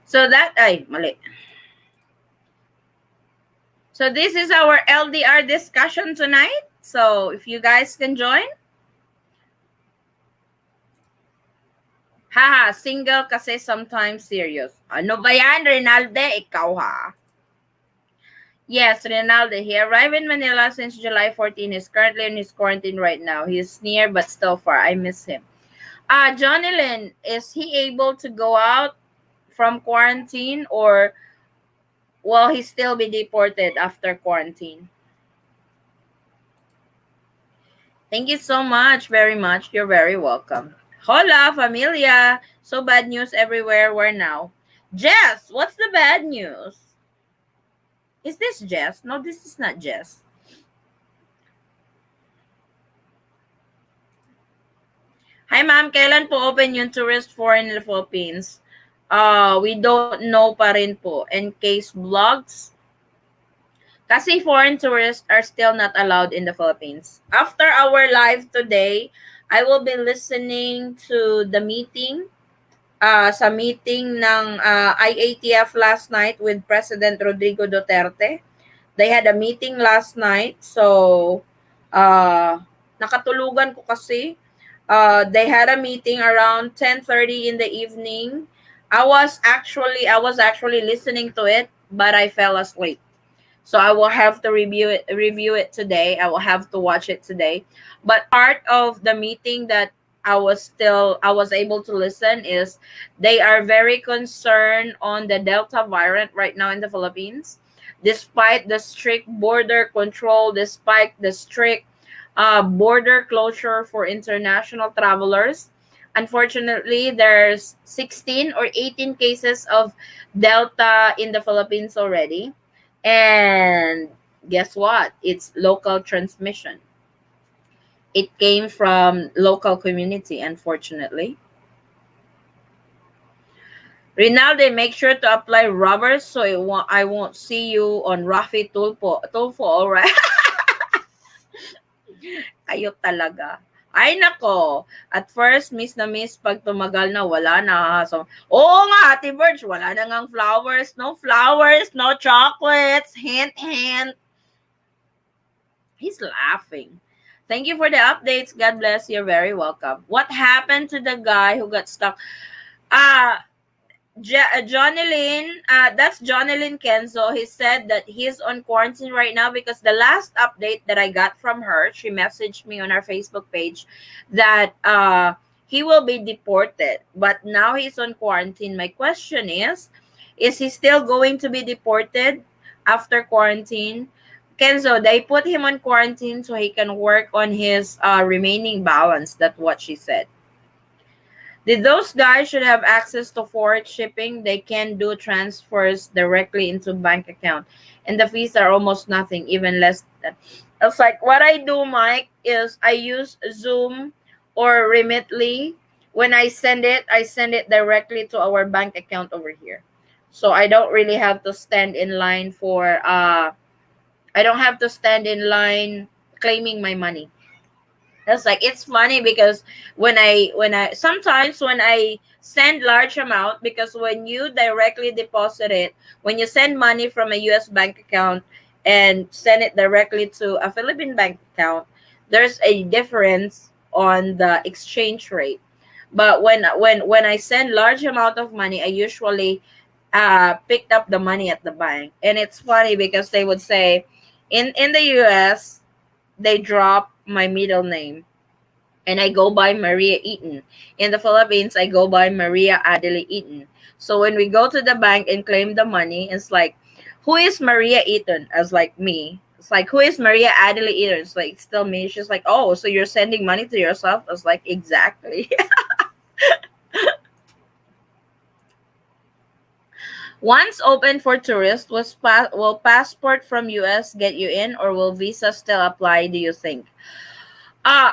So that, ay, mali. So this is our LDR discussion tonight. So if you guys can join. Haha, single kasi sometimes serious. Ano ba yan, Rinalde? Ikaw ha? Yes, Rinalde. He arrived in Manila since July 14. He's currently in his quarantine right now. He's near but still far. I miss him. Johnny Lynn, is he able to go out from quarantine, or will he still be deported after quarantine? Thank you so much, very much. You're very welcome. Hola, familia. So bad news everywhere. Where now? Jess, what's the bad news? Is this Jess? No, this is not Jess. Hi, ma'am. Kailan po open yung tourist foreign in the Philippines? We don't know pa rin po. In case vlogs, kasi foreign tourists are still not allowed in the Philippines. After our live today, I will be listening to the meeting, sa meeting ng IATF last night with President Rodrigo Duterte. They had a meeting last night, so nakatulugan ko kasi. They had a meeting around 10:30 in the evening. I was actually listening to it, but I fell asleep. So I will have to review it today. I will have to watch it today. But part of the meeting that I was able to listen is they are very concerned on the Delta variant right now in the Philippines. Despite the strict border control, despite the strict border closure for international travelers, unfortunately, there's 16 or 18 cases of Delta in the Philippines already. And guess what? It's local transmission. It came from local community, unfortunately. Rinaldo, make sure to apply rubbers so I won't see you on Rafi Tulfo, all right? Kayo talaga. Ay nako, at first miss na miss, pag tumagal na wala na. So, oo nga, Ate Birch, wala na ngang flowers, no chocolates, hint hint. He's laughing. Thank you for the updates. God bless. You're very welcome. What happened to the guy who got stuck? Johnny Lynn, that's Johnny Lynn Kenzo. He said that he's on quarantine right now because the last update that I got from her, she messaged me on our Facebook page that he will be deported, but now he's on quarantine. My question is he still going to be deported after quarantine? Kenzo, they put him on quarantine so he can work on his remaining balance. That's what she said. Did those guys should have access to forex shipping? They can do transfers directly into bank account, and the fees are almost nothing, even less than. It's like what I do, Mike, is I use Zoom or remitly. When I send it directly to our bank account over here. So I don't really have to stand in line for I don't have to stand in line claiming my money. That's like it's funny because when I sometimes when I send large amount, because when you directly deposit it, when you send money from a US bank account and send it directly to a Philippine bank account, there's a difference on the exchange rate. But when I send large amount of money, I usually picked up the money at the bank. And it's funny because they would say in the US they drop my middle name and I go by Maria Eaton. In the Philippines, I go by Maria Adele Eaton. So when we go to the bank and claim the money, it's like, who is Maria Eaton? As like me. It's like, who is Maria Adele Eaton? It's like, still me. She's like, oh, so you're sending money to yourself? I was like, exactly. Once open for tourists, will passport from US get you in, or will visa still apply, do you think? Uh,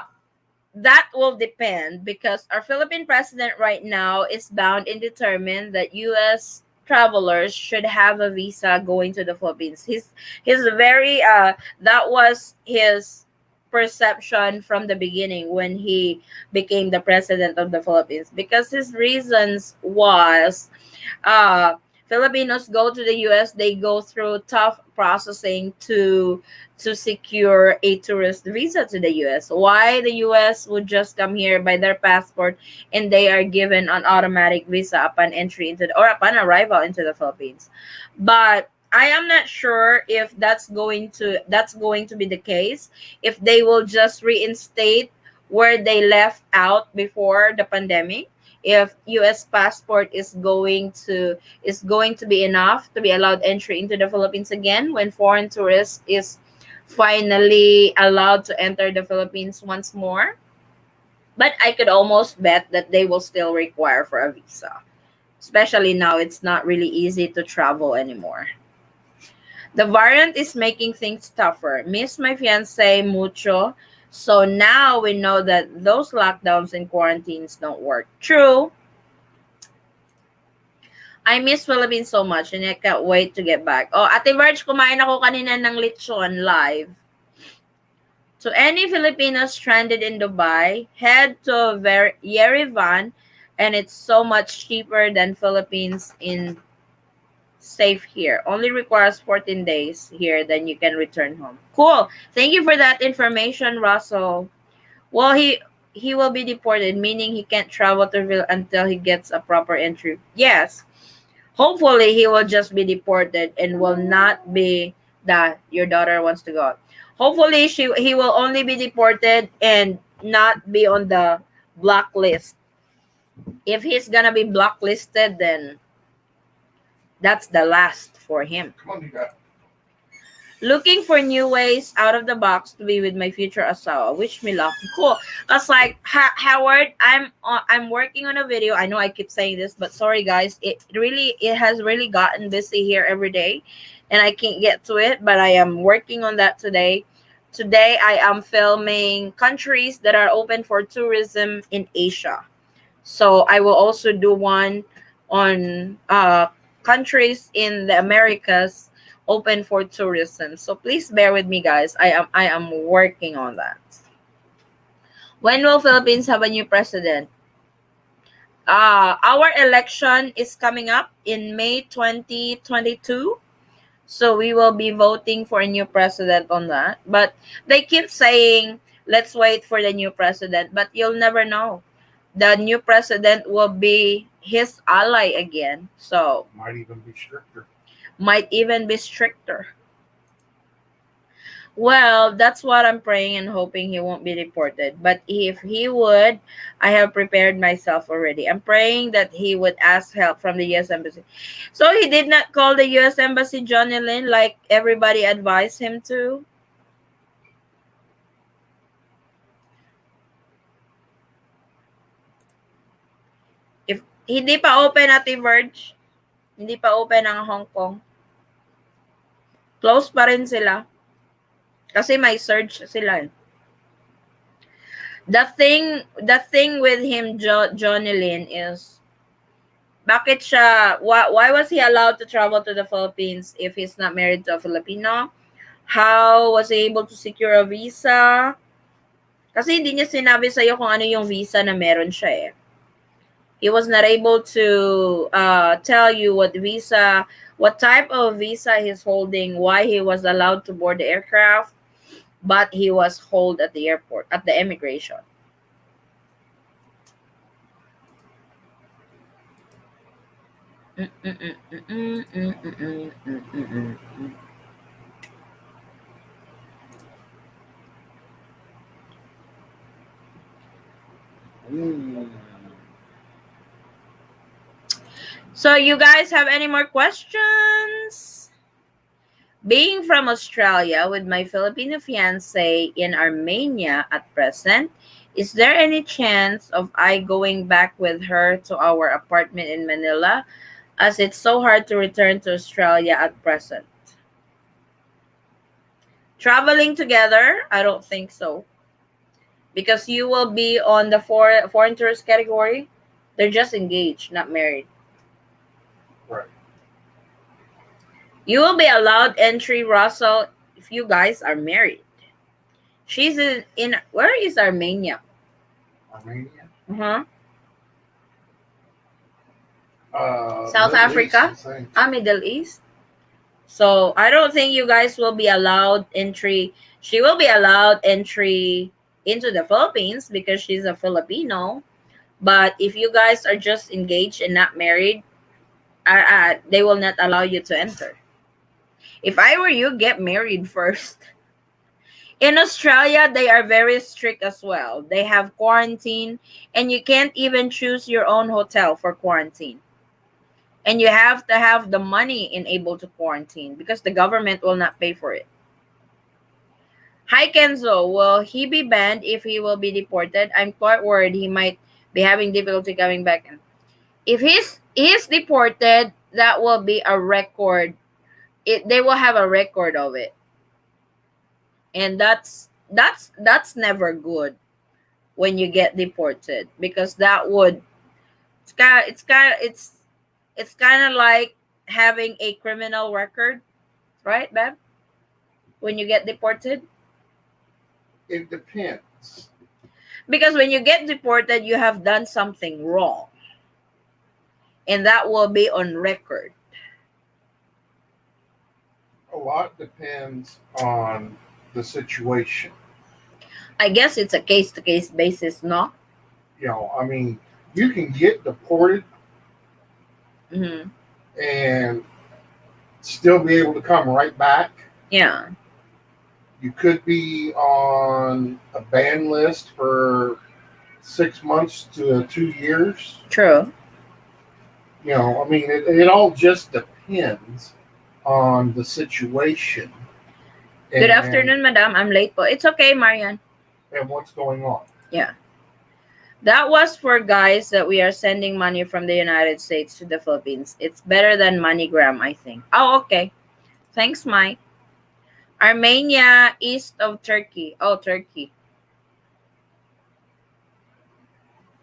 that will depend because our Philippine president right now is bound and determined that US travelers should have a visa going to the Philippines. He's very that was his perception from the beginning when he became the president of the Philippines, because his reasons was uh Filipinos go to the US, they go through tough processing to secure a tourist visa to the US. Why the US would just come here by their passport and they are given an automatic visa upon entry into or upon arrival into the Philippines. But I am not sure if that's going to be the case, if they will just reinstate where they left out before the pandemic, if US passport is going to be enough to be allowed entry into the Philippines again when foreign tourists is finally allowed to enter the Philippines once more. But I could almost bet that they will still require for a visa. Especially now it's not really easy to travel anymore. The variant is making things tougher. Miss my fiance mucho. So now we know that those lockdowns and quarantines don't work. True, I miss Philippines so much and I can't wait to get back. Oh, Ate Verge, kumain ako kanina ng lechon live. To any Filipinos stranded in Dubai, head to Yerevan, and it's so much cheaper than Philippines in safe here. Only requires 14 days here, then you can return home. Cool. Thank you for that information, Russell. Well, he will be deported, meaning he can't travel to until he gets a proper entry. Yes. Hopefully he will just be deported and will not be that your daughter wants to go. Hopefully he will only be deported and not be on the blacklist. If he's gonna be blacklisted, then that's the last for him. Come on, you got. Looking for new ways out of the box to be with my future asawa. Wish me luck. Cool. I was like, Howard, I'm working on a video. I know I keep saying this, but sorry guys, it has really gotten busy here every day, and I can't get to it. But I am working on that today. Today I am filming countries that are open for tourism in Asia. So I will also do one on countries in the Americas open for tourism. So please bear with me, guys. I am working on that. When will Philippines have a new president? Our election is coming up in May 2022. So we will be voting for a new president on that. But they keep saying, let's wait for the new president. But you'll never know. The new president will be his ally again. So Might even be stricter. might even be stricter. Well, that's what I'm praying and hoping he won't be deported. But if he would, I have prepared myself already. I'm praying that he would ask help from the U.S. Embassy. So he did not call the U.S. Embassy, Johnny Lynn, like everybody advised him to. If hindi pa open Ate Verge, hindi pa open ang Hong Kong. Close pa rin sila. Kasi may surge sila. The thing with him, Johnny Lynn, is bakit siya, why was he allowed to travel to the Philippines if he's not married to a Filipino? How was he able to secure a visa? Kasi hindi niya sinabi sa'yo kung ano yung visa na meron siya eh. He was not able to tell you what type of visa he's holding, why he was allowed to board the aircraft, but he was held at the airport, at the immigration. So you guys have any more questions? Being from Australia with my Filipino fiance in Armenia at present, is there any chance of I going back with her to our apartment in Manila, as it's so hard to return to Australia at present? Traveling together? I don't think so. Because you will be on the foreign tourist category. They're just engaged, not married. Right. You will be allowed entry, Russell, if you guys are married. She's in where is Armenia? Armenia. Uh-huh. South Middle Africa? East, I think. Middle East. So I don't think you guys will be allowed entry. She will be allowed entry into the Philippines because she's a Filipino. But if you guys are just engaged and not married, they will not allow you to enter. If I were you, get married first. In Australia, they are very strict as well. They have quarantine, and you can't even choose your own hotel for quarantine. And you have to have the money in able to quarantine because the government will not pay for it. Hi Kenzo, will he be banned if he will be deported? I'm quite worried he might be having difficulty coming back. If he's deported, that will be a record. They will have a record of it, and that's never good when you get deported, because that would it's kind of like having a criminal record, right, Beb? When you get deported, It depends. because when you get deported, you have done something wrong, and that will be on record. A lot depends on the situation. I guess it's a case-to-case basis, no? I mean, you can get deported Mm-hmm. and still be able to come right back. Yeah. You could be on a ban list for 6 months to 2 years. True. I mean, it all just depends on the situation. Good afternoon, madam. I'm late po. It's okay, Marian. And what's going on. Yeah. That was for guys that we are sending money from the United States to the Philippines. It's better than MoneyGram, I think. Oh, okay. Thanks, Mike. Armenia, east of Turkey. Oh, Turkey.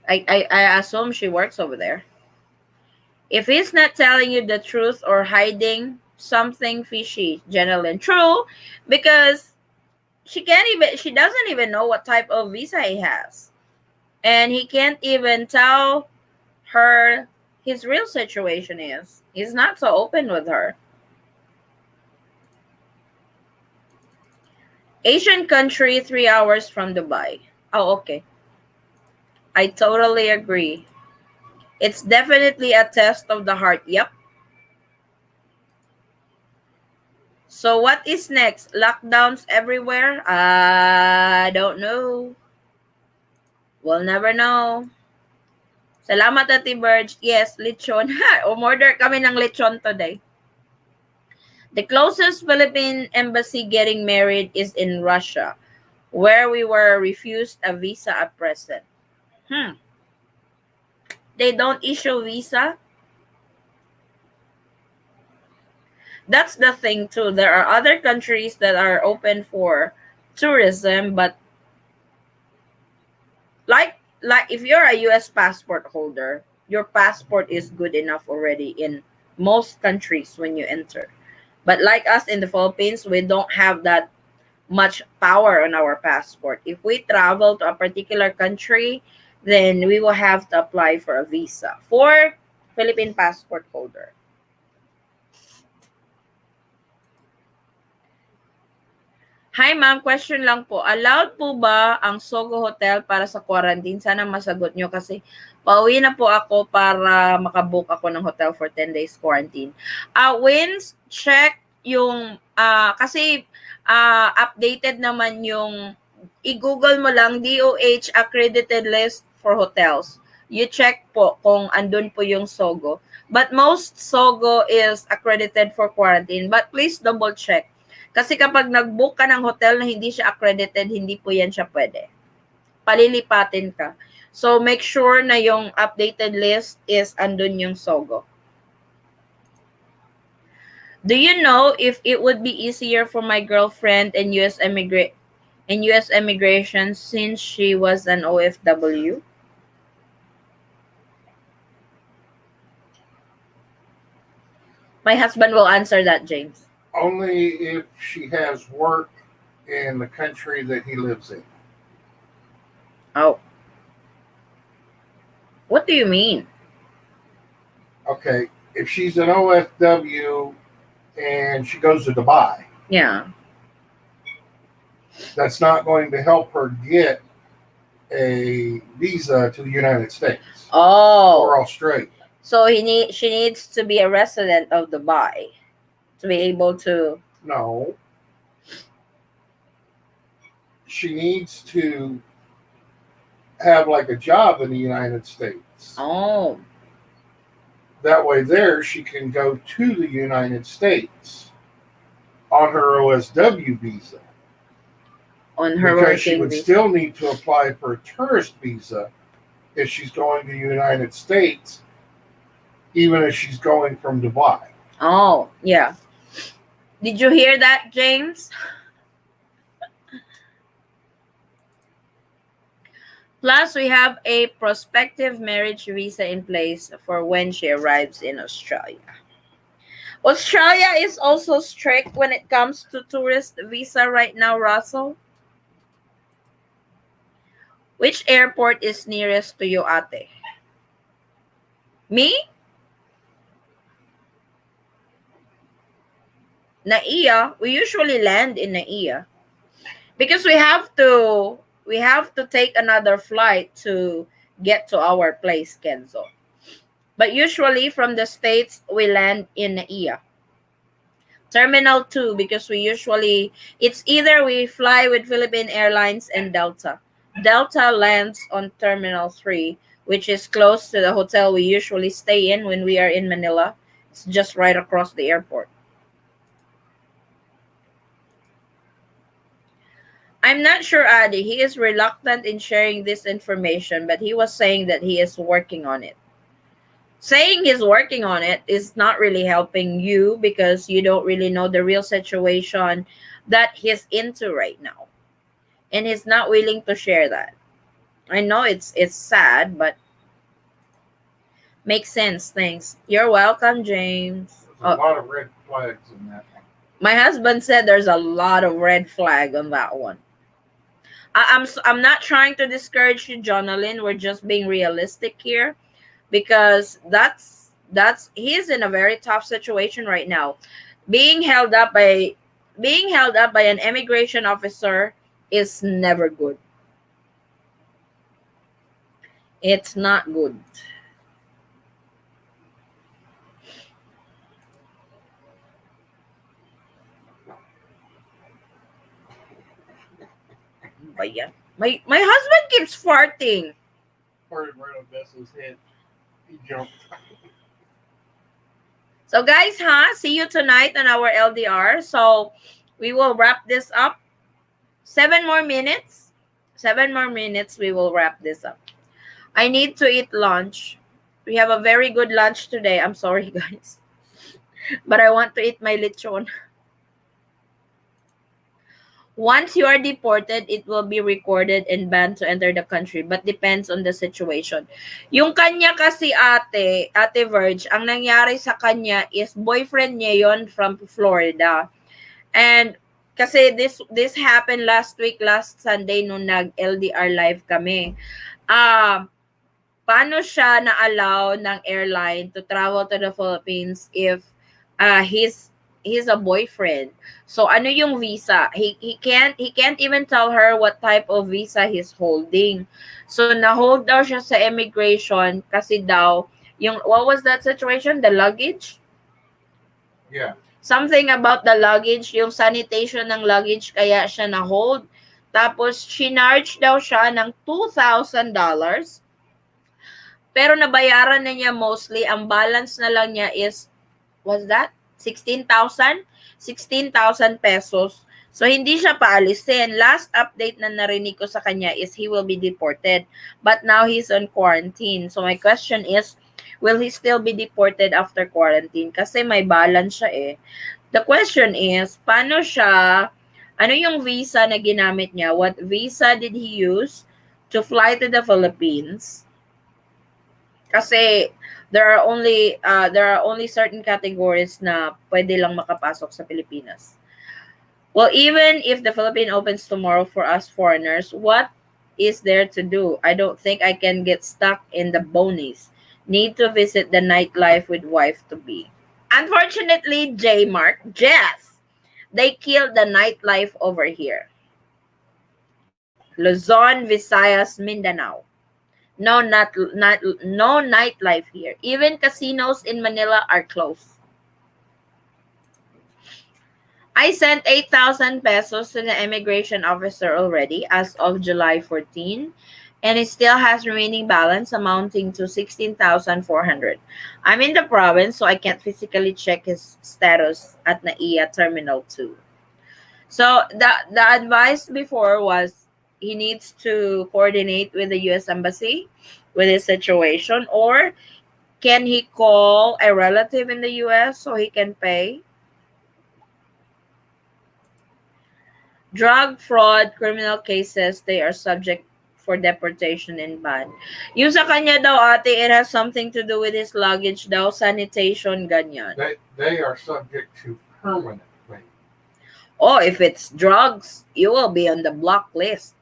I assume she works over there. If he's not telling you the truth or hiding something fishy, Jenelyn. True, because she doesn't even know what type of visa he has. And he can't even tell her his real situation is. He's not so open with her. Asian country, 3 hours from Dubai. Oh, okay. I totally agree. It's definitely a test of the heart. Yep. So what is next? Lockdowns everywhere? I don't know. We'll never know. Salamat, Ate Bird. Yes, lechon. Umorder kami ng lechon today. The closest Philippine embassy getting married is in Russia, where we were refused a visa at present. They don't issue visa? That's the thing too. There are other countries that are open for tourism, but Like if you're a US passport holder, your passport is good enough already in most countries when you enter. But like us in the Philippines, we don't have that much power on our passport. If we travel to a particular country, then we will have to apply for a visa for Philippine passport holder. Hi ma'am, question lang po. Allowed po ba ang Sogo Hotel para sa quarantine? Sana masagot nyo kasi pauwi na po ako para makabook ako ng hotel for 10 days quarantine. Wins, check yung, kasi updated naman yung, i-google mo lang DOH accredited list for hotels. You check po kung andun po yung Sogo. But most Sogo is accredited for quarantine. But please double check. Kasi kapag nag-book ka ng hotel na hindi siya accredited, hindi po yan siya pwede. Palilipatin ka. So, make sure na yung updated list is andun yung Sogo. Do you know if it would be easier for my girlfriend in US immigration since she was an OFW? My husband will answer that, James. Only if she has work in the country that he lives in. Oh. What do you mean? Okay, if she's an OFW and she goes to Dubai, Yeah. that's not going to help her get a visa to the United States or Australia. So she needs to be a resident of Dubai to be able to. No. She needs to have like a job in the United States. Oh. That way there she can go to the United States on her OSW visa. On her because she working would visa. still need to apply for a tourist visa if she's going to the United States, even if she's going from Dubai. Oh, yeah. Did you hear that, James? Plus, we have a prospective marriage visa in place for when she arrives in Australia. Australia is also strict when it comes to tourist visa right now, Russell. Which airport is nearest to you, ate? Me? Naiya. We usually land in Naiya because we have to take another flight to get to our place, Kenzo. But usually from the States, we land in Naiya. Terminal 2 because it's either we fly with Philippine Airlines and Delta. Delta lands on Terminal 3, which is close to the hotel we usually stay in when we are in Manila. It's just right across the airport. I'm not sure, Adi. He is reluctant in sharing this information, but he was saying that he is working on it. Saying he's working on it is not really helping you because you don't really know the real situation that he's into right now. And he's not willing to share that. I know it's sad, but makes sense. Thanks. You're welcome, James. There's a lot of red flags in that one. My husband said there's a lot of red flag on that one. I'm not trying to discourage you, Jonalyn. We're just being realistic here because he's in a very tough situation right now. Being held up by an immigration officer is never good. It's not good. But yeah, my husband keeps farting. Farted right on Besso's head. He jumped. So guys, see you tonight on our LDR. So we will wrap this up. 7 more minutes. 7 more minutes. We will wrap this up. I need to eat lunch. We have a very good lunch today. I'm sorry, guys. But I want to eat my lechon. Once you are deported, it will be recorded and banned to enter the country, but depends on the situation. Yung kanya kasi Ate Verge, ang nangyari sa kanya is boyfriend niya yon from Florida. And kasi this happened last week, last Sunday, nung nag-LDR live kami. Paano siya na-allow ng airline to travel to the Philippines if he's a boyfriend? So ano yung visa? He can't even tell her what type of visa he's holding. So na-hold daw siya sa immigration kasi daw yung what was that situation? The luggage? Yeah. Something about the luggage, yung sanitation ng luggage, kaya siya na-hold. Tapos, chinarge daw siya ng $2,000. Pero nabayaran na niya mostly. Ang balance na lang niya is, what's that? 16,000? 16,000 pesos. So, hindi siya paalisin. Last update na narinig ko sa kanya is he will be deported. But now he's on quarantine. So, my question is, will he still be deported after quarantine? Kasi may balance siya eh. The question is, paano siya, ano yung visa na ginamit niya? What visa did he use to fly to the Philippines? Kasi there are only certain categories na pwede lang makapasok sa Pilipinas. Well, even if the Philippines opens tomorrow for us foreigners, what is there to do? I don't think I can get stuck in the bonies. Need to visit the nightlife with wife to be. Unfortunately, Jess, they killed the nightlife over here. Luzon, Visayas, Mindanao. No nightlife here. Even casinos in Manila are closed. I sent 8,000 pesos to the immigration officer already as of July 14, and it still has remaining balance amounting to 16,400. I'm in the province, so I can't physically check his status at NAIA Terminal 2. So the advice before was he needs to coordinate with the U.S. Embassy with his situation, or can he call a relative in the U.S. so he can pay? Drug, fraud, criminal cases, they are subject for deportation and ban. Yung sa kanya daw, ate, it has something to do with his luggage daw, sanitation, ganyan. They are subject to permanent ban. Oh, if it's drugs, you will be on the block list.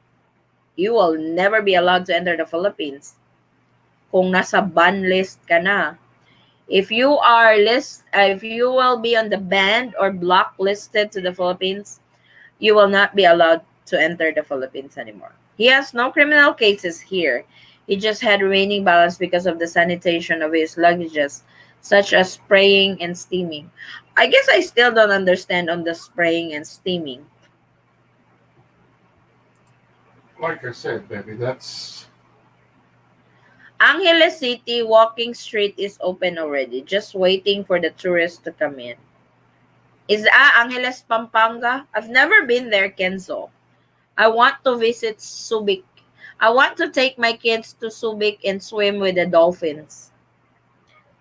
You will never be allowed to enter the Philippines. Kung nasa ban list ka na. If you will be on the banned or blacklisted to the Philippines, you will not be allowed to enter the Philippines anymore. He has no criminal cases here. He just had remaining balance because of the sanitation of his luggages, such as spraying and steaming. I guess I still don't understand on the spraying and steaming. Like I said, baby, that's... Angeles City walking street is open already, just waiting for the tourists to come in. Is Angeles, Pampanga? I've never been there, Kenzo. I want to visit Subic. I want to take my kids to Subic and swim with the dolphins.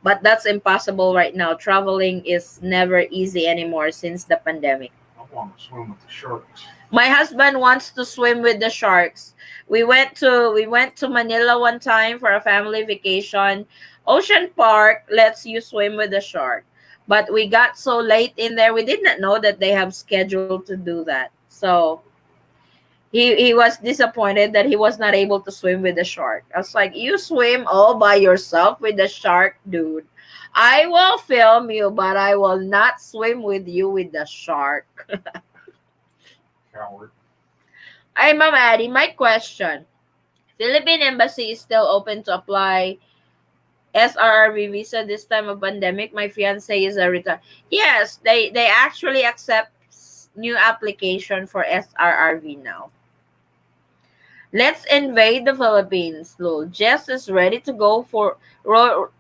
But that's impossible right now. Traveling is never easy anymore since the pandemic. I want to swim with the sharks. My husband wants to swim with the sharks. We went to Manila one time for a family vacation. Ocean Park lets you swim with the shark. But we got so late in there, we did not know that they have scheduled to do that. So he was disappointed that he was not able to swim with the shark. I was like, you swim all by yourself with the shark, dude. I will film you, but I will not swim with you with the shark. Coward. Ay, Ma'am Addie, my question. Philippine Embassy is still open to apply SRRV visa this time of pandemic. My fiance is a return. Yes, they actually accept new application for SRRV now. Let's invade the Philippines, Lul. Jess is ready to go to war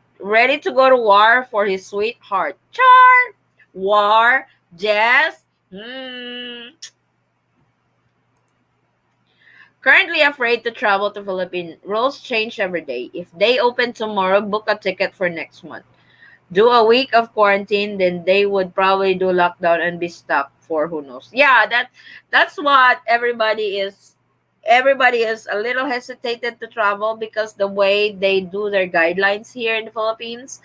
for his sweetheart. Char! War, Jess. Currently afraid to travel to Philippines. Rules change every day. If they open tomorrow, book a ticket for next month. Do a week of quarantine, then they would probably do lockdown and be stuck for who knows. Yeah, that's what everybody is a little hesitated to travel because the way they do their guidelines here in the Philippines,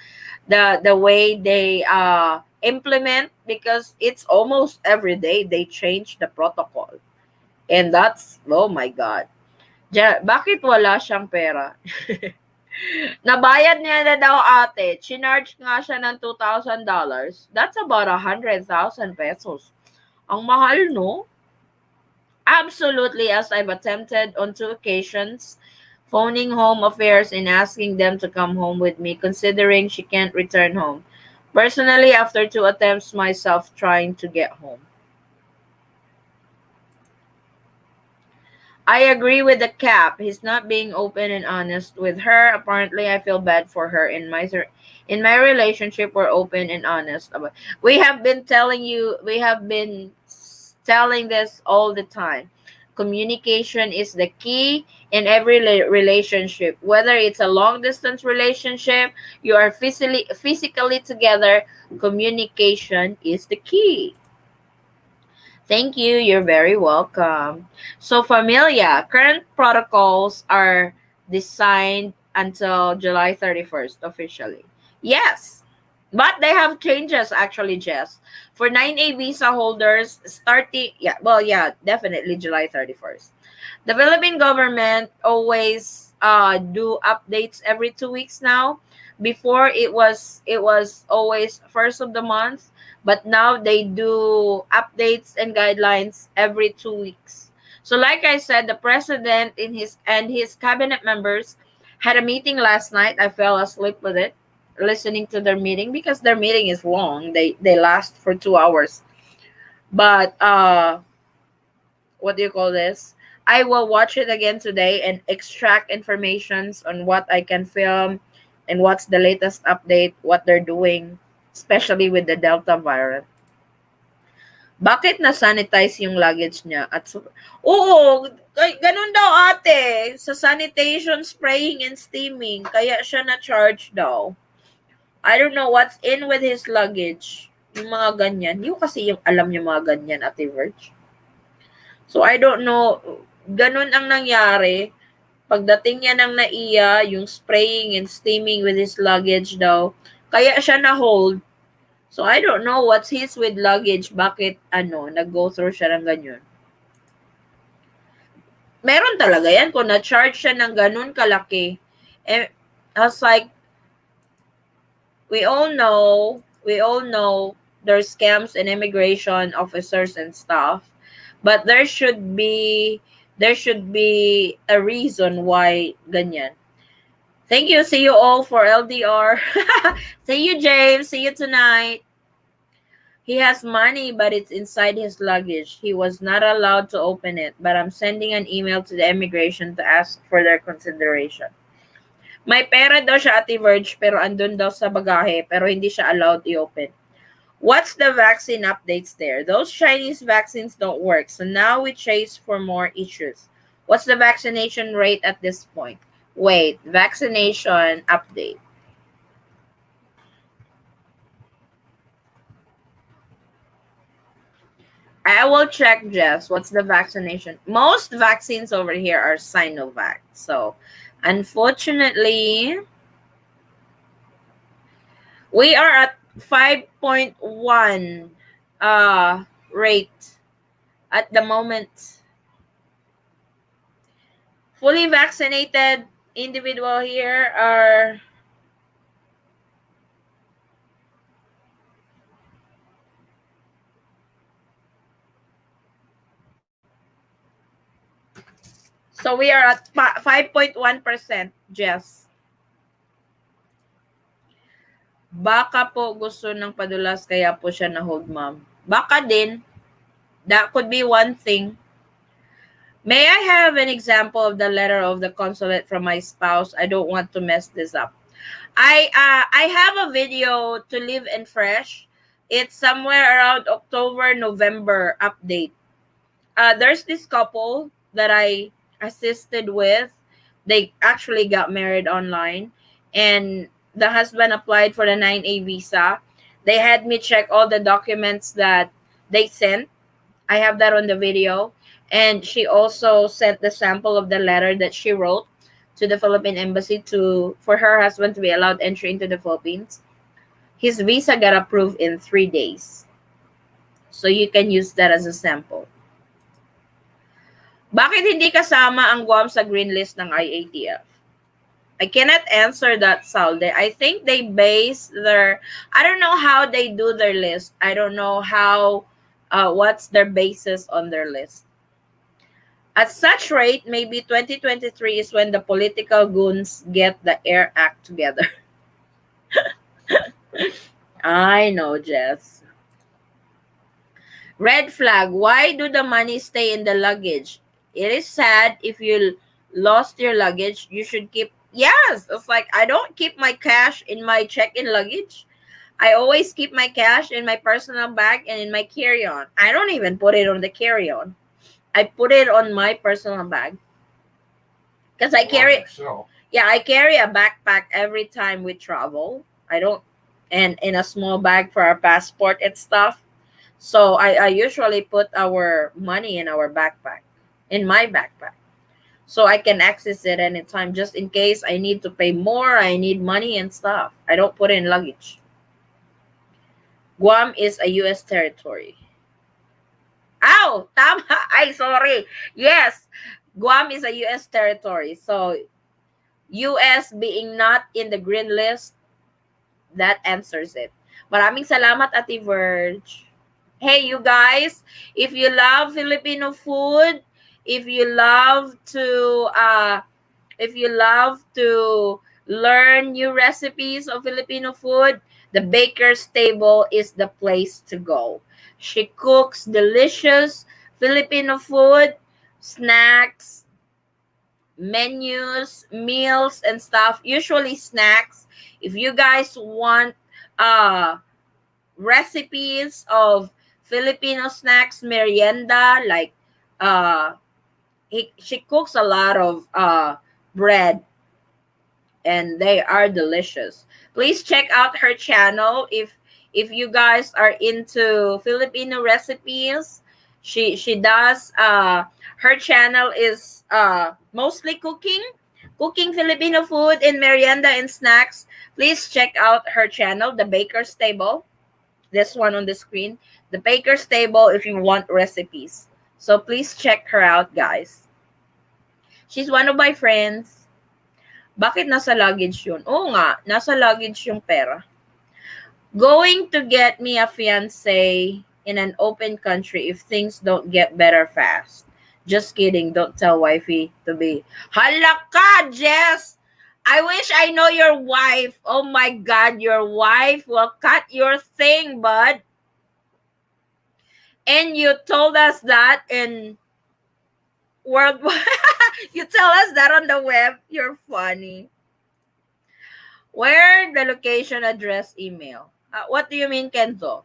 the way they implement, because it's almost every day they change the protocol. And that's, oh my god. Bakit wala siyang pera? Nabayad niya na daw ate. Chinarge nga siya ng $2,000. That's about 100,000 pesos. Ang mahal, no? Absolutely, as I've attempted on 2 occasions, phoning home affairs and asking them to come home with me, considering she can't return home. Personally, after 2 attempts myself trying to get home. I agree with the cap. He's not being open and honest with her. Apparently, I feel bad for her. In my relationship, we're open and honest about. We have been telling this all the time. Communication is the key in every relationship. Whether it's a long distance relationship, you are physically together, communication is the key. Thank you. You're very welcome. So, Familia, current protocols are designed until July 31st officially. Yes, but they have changes actually, Jess. For 9A visa holders, starting, yeah, well, yeah, definitely July 31st. The Philippine government always do updates every 2 weeks now. Before it was always first of the month, but now they do updates and guidelines every 2 weeks. So like I said, the president in his cabinet members had a meeting last night. I fell asleep with it, listening to their meeting because their meeting is long. They last for 2 hours. But what do you call this? I will watch it again today and extract informations on what I can film and what's the latest update, what they're doing, especially with the Delta variant. Bakit na-sanitize yung luggage niya? Oo, ganun daw ate. Sa sanitation, spraying and steaming. Kaya siya na-charge daw. I don't know what's in with his luggage. Yung mga ganyan. Hindi ko kasi yung alam yung mga ganyan, Ate Verge. So, I don't know. Ganun ang nangyari. Pagdating niya ng NAIA, yung spraying and steaming with his luggage daw, kaya siya na-hold. So, I don't know what's his with luggage. Bakit, nag-go through siya ng ganyan. Meron talaga yan. Kung na-charge siya ng ganun kalaki. I was like, we all know there's scams and immigration officers and stuff. But there should be a reason why ganyan. Thank you. See you all for LDR. See you, James. See you tonight. He has money, but it's inside his luggage. He was not allowed to open it, but I'm sending an email to the immigration to ask for their consideration. May pera daw siya, Ate Verge, pero andun daw sa bagahe, pero hindi siya allowed i-open. What's the vaccine updates there? Those Chinese vaccines don't work, so now we chase for more issues. What's the vaccination rate at this point? Wait, vaccination update. I will check, Jess. What's the vaccination? Most vaccines over here are Sinovac. So, unfortunately, we are at 5.1 rate at the moment. Fully vaccinated individual here are so we are at 5.1%, Jess. Baka po gusto ng padulas kaya po siya na-hold, ma'am. Baka din. That could be one thing. May I have an example of the letter of the consulate from my spouse? I don't want to mess this up. I have a video to Live and Fresh. It's somewhere around October, November update. There's this couple that I assisted with. They actually got married online, and the husband applied for the 9A visa. They had me check all the documents that they sent I have that on the video. And she also sent the sample of the letter that she wrote to the Philippine embassy to for her husband to be allowed entry into the Philippines. His visa got approved in 3 days. So you can use that as a sample. Bakit hindi kasama ang Guam sa green list ng IATF? I cannot answer that, Salde. I think they base their, I don't know how they do their list. I don't know how, what's their basis on their list. At such rate, maybe 2023 is when the political goons get the AIR Act together. I know, Jess. Red flag. Why do the money stay in the luggage? It is sad if you lost your luggage. You should keep. Yes, it's like I don't keep my cash in my check-in luggage. I always keep my cash in my personal bag and in my carry-on. I don't even put it on the carry-on. I put it on my personal bag. Because I carry, yeah, I carry a backpack every time we travel. I don't, and in a small bag for our passport and stuff. So I usually put our money in our backpack, in my backpack. So I can access it anytime just in case I need to pay more, I need money and stuff. I don't put it in luggage. Guam is a U.S. territory. Ow! Tama! Ay, sorry. Yes, Guam is a U.S. territory. So U.S. being not in the green list, that answers it. Maraming salamat, Ate Verge. Hey, you guys, if you love Filipino food, if you love to learn new recipes of Filipino food, the Baker's Table is the place to go. She cooks delicious Filipino food, snacks, menus, meals, and stuff. Usually snacks. If you guys want recipes of Filipino snacks, merienda, like she cooks a lot of bread, and they are delicious. Please check out her channel if you guys are into Filipino recipes. She does her channel is mostly cooking Filipino food and merienda and snacks. Please check out her channel, The Baker's Table. This one on the screen, The Baker's Table, if you want recipes. So please check her out, guys. She's one of my friends. Bakit nasa luggage yun? Oo nga, nasa luggage yung pera. Going to get me a fiancé in an open country if things don't get better fast. Just kidding. Don't tell wifey to be. Hala ka, Jess! I wish I know your wife. Oh my God, your wife will cut your thing, bud. And you told us that in World. You tell us that on the web. You're funny. Where the location, address, email? What do you mean, Kenzo?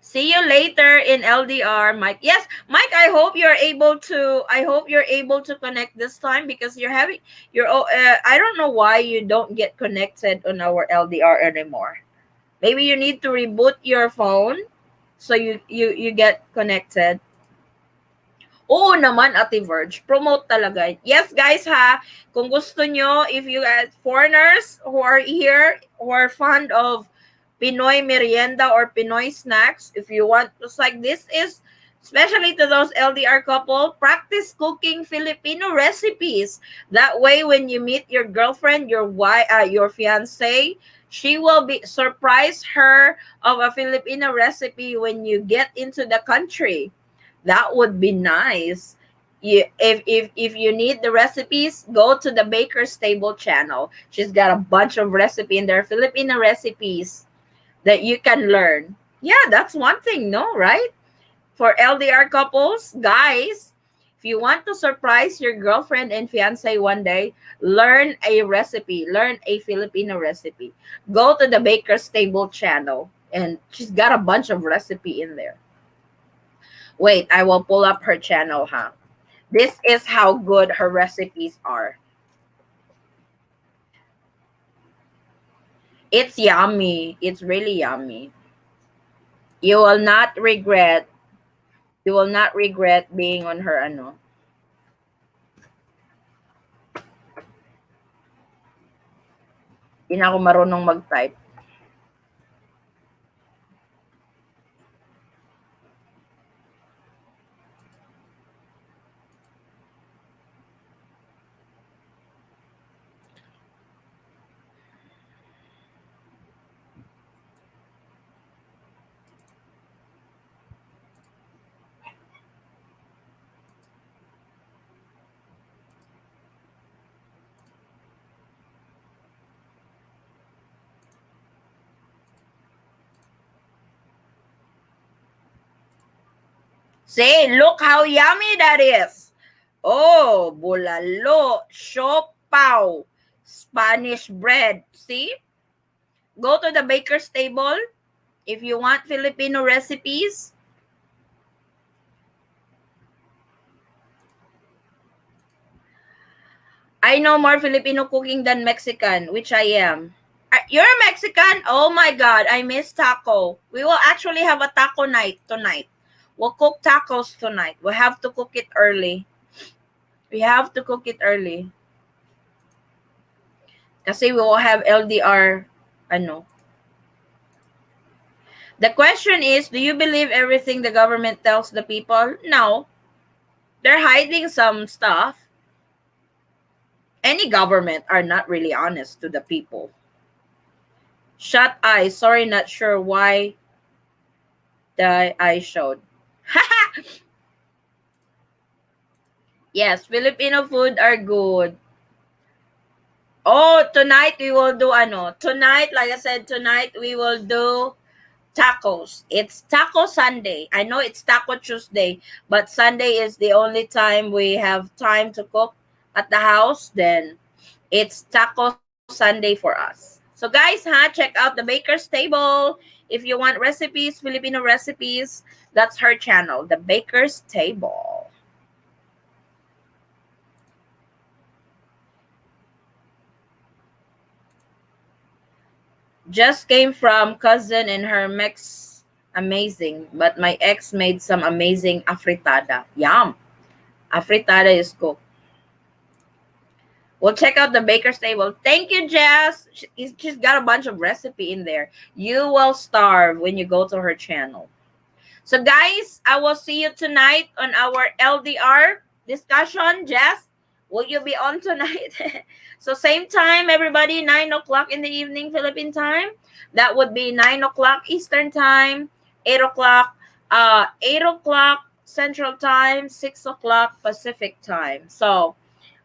See you later in LDR, Mike. Yes, Mike, I hope you're able to connect this time because I don't know why you don't get connected on our LDR anymore. Maybe you need to reboot your phone so you get connected. Oo naman, Ate Verge. Promote talaga. Yes, guys, ha. Kung gusto nyo, if you guys, foreigners who are here, who are fond of Pinoy merienda or Pinoy snacks, if you want, just like this is, especially to those LDR couple, practice cooking Filipino recipes. That way, when you meet your girlfriend, your wife, your fiancé, she will be surprise her of a Filipino recipe when you get into the country. That would be nice. If you need the recipes, go to the Baker's Table channel. She's got a bunch of recipe in there, Filipino recipes that you can learn. Yeah, that's one thing, no, right? For LDR couples, guys, if you want to surprise your girlfriend and fiance one day, learn a recipe, learn a Filipino recipe. Go to the Baker's Table channel, and she's got a bunch of recipe in there. Wait, I will pull up her channel, huh? This is how good her recipes are. It's yummy. It's really yummy. You will not regret. You will not regret being on her ano. Hindi na ako marunong mag-type. See, look how yummy that is. Oh, bulalo, siopaw, Spanish bread. See? Go to the baker's table if you want Filipino recipes. I know more Filipino cooking than Mexican, which I am. You're a Mexican? Oh my God, I miss taco. We will actually have a taco night tonight. We'll cook tacos tonight. We have to cook it early. We have to cook it early. Kasi we will have LDR, ano. The question is, do you believe everything the government tells the people? No. They're hiding some stuff. Any government are not really honest to the people. Shut eye. Sorry, not sure why the eye showed. Yes, Filipino food are good. Oh, tonight we will do ano. Tonight, like I said, tonight we will do tacos. It's Taco Sunday. I know it's Taco Tuesday, but Sunday is the only time we have time to cook at the house. Then it's Taco Sunday for us. So guys, check out the Baker's Table. If you want recipes, Filipino recipes, that's her channel, the Baker's Table. Just came from cousin and her mix. Amazing. But my ex made some amazing afritada. Yum. Afritada is cooked. We'll check out the Baker's Table. Thank you, Jess. She's got a bunch of recipe in there. You will starve when you go to her channel. So, guys, I will see you tonight on our LDR discussion. Jess, will you be on tonight? So, same time, everybody, 9 o'clock in the evening, Philippine time. That would be 9 o'clock Eastern time, 8 o'clock, 8 o'clock Central time, 6 o'clock Pacific time. So,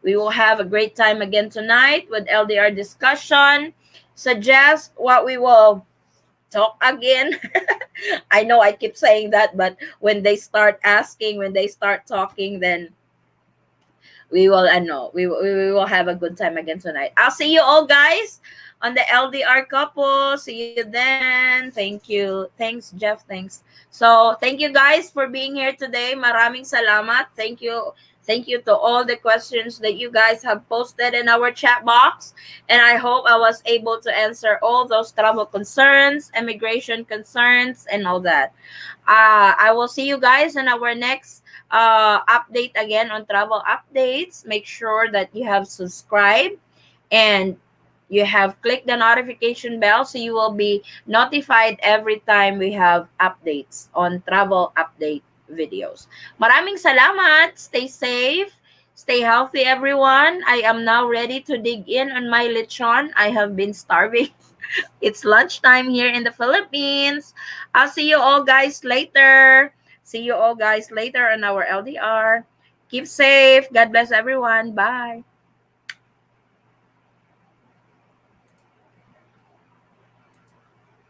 we will have a great time again tonight with LDR discussion. Suggest what we will talk again. I know I keep saying that, but when they start asking, when they start talking, then we will we will have a good time again tonight. I'll see you all guys on the LDR couple. See you then. Thank you. Thanks, Jeff. Thanks. So thank you guys for being here today. Maraming salamat. Thank you. Thank you to all the questions that you guys have posted in our chat box. And I hope I was able to answer all those travel concerns, immigration concerns, and all that. I will see you guys in our next update again on travel updates. Make sure that you have subscribed and you have clicked the notification bell so you will be notified every time we have updates on travel update videos. Maraming salamat. Stay safe. Stay healthy, everyone. I am now ready to dig in on my lechon. I have been starving. It's lunchtime here in the Philippines. I'll see you all guys later. See you all guys later on our LDR. Keep safe. God bless everyone. Bye.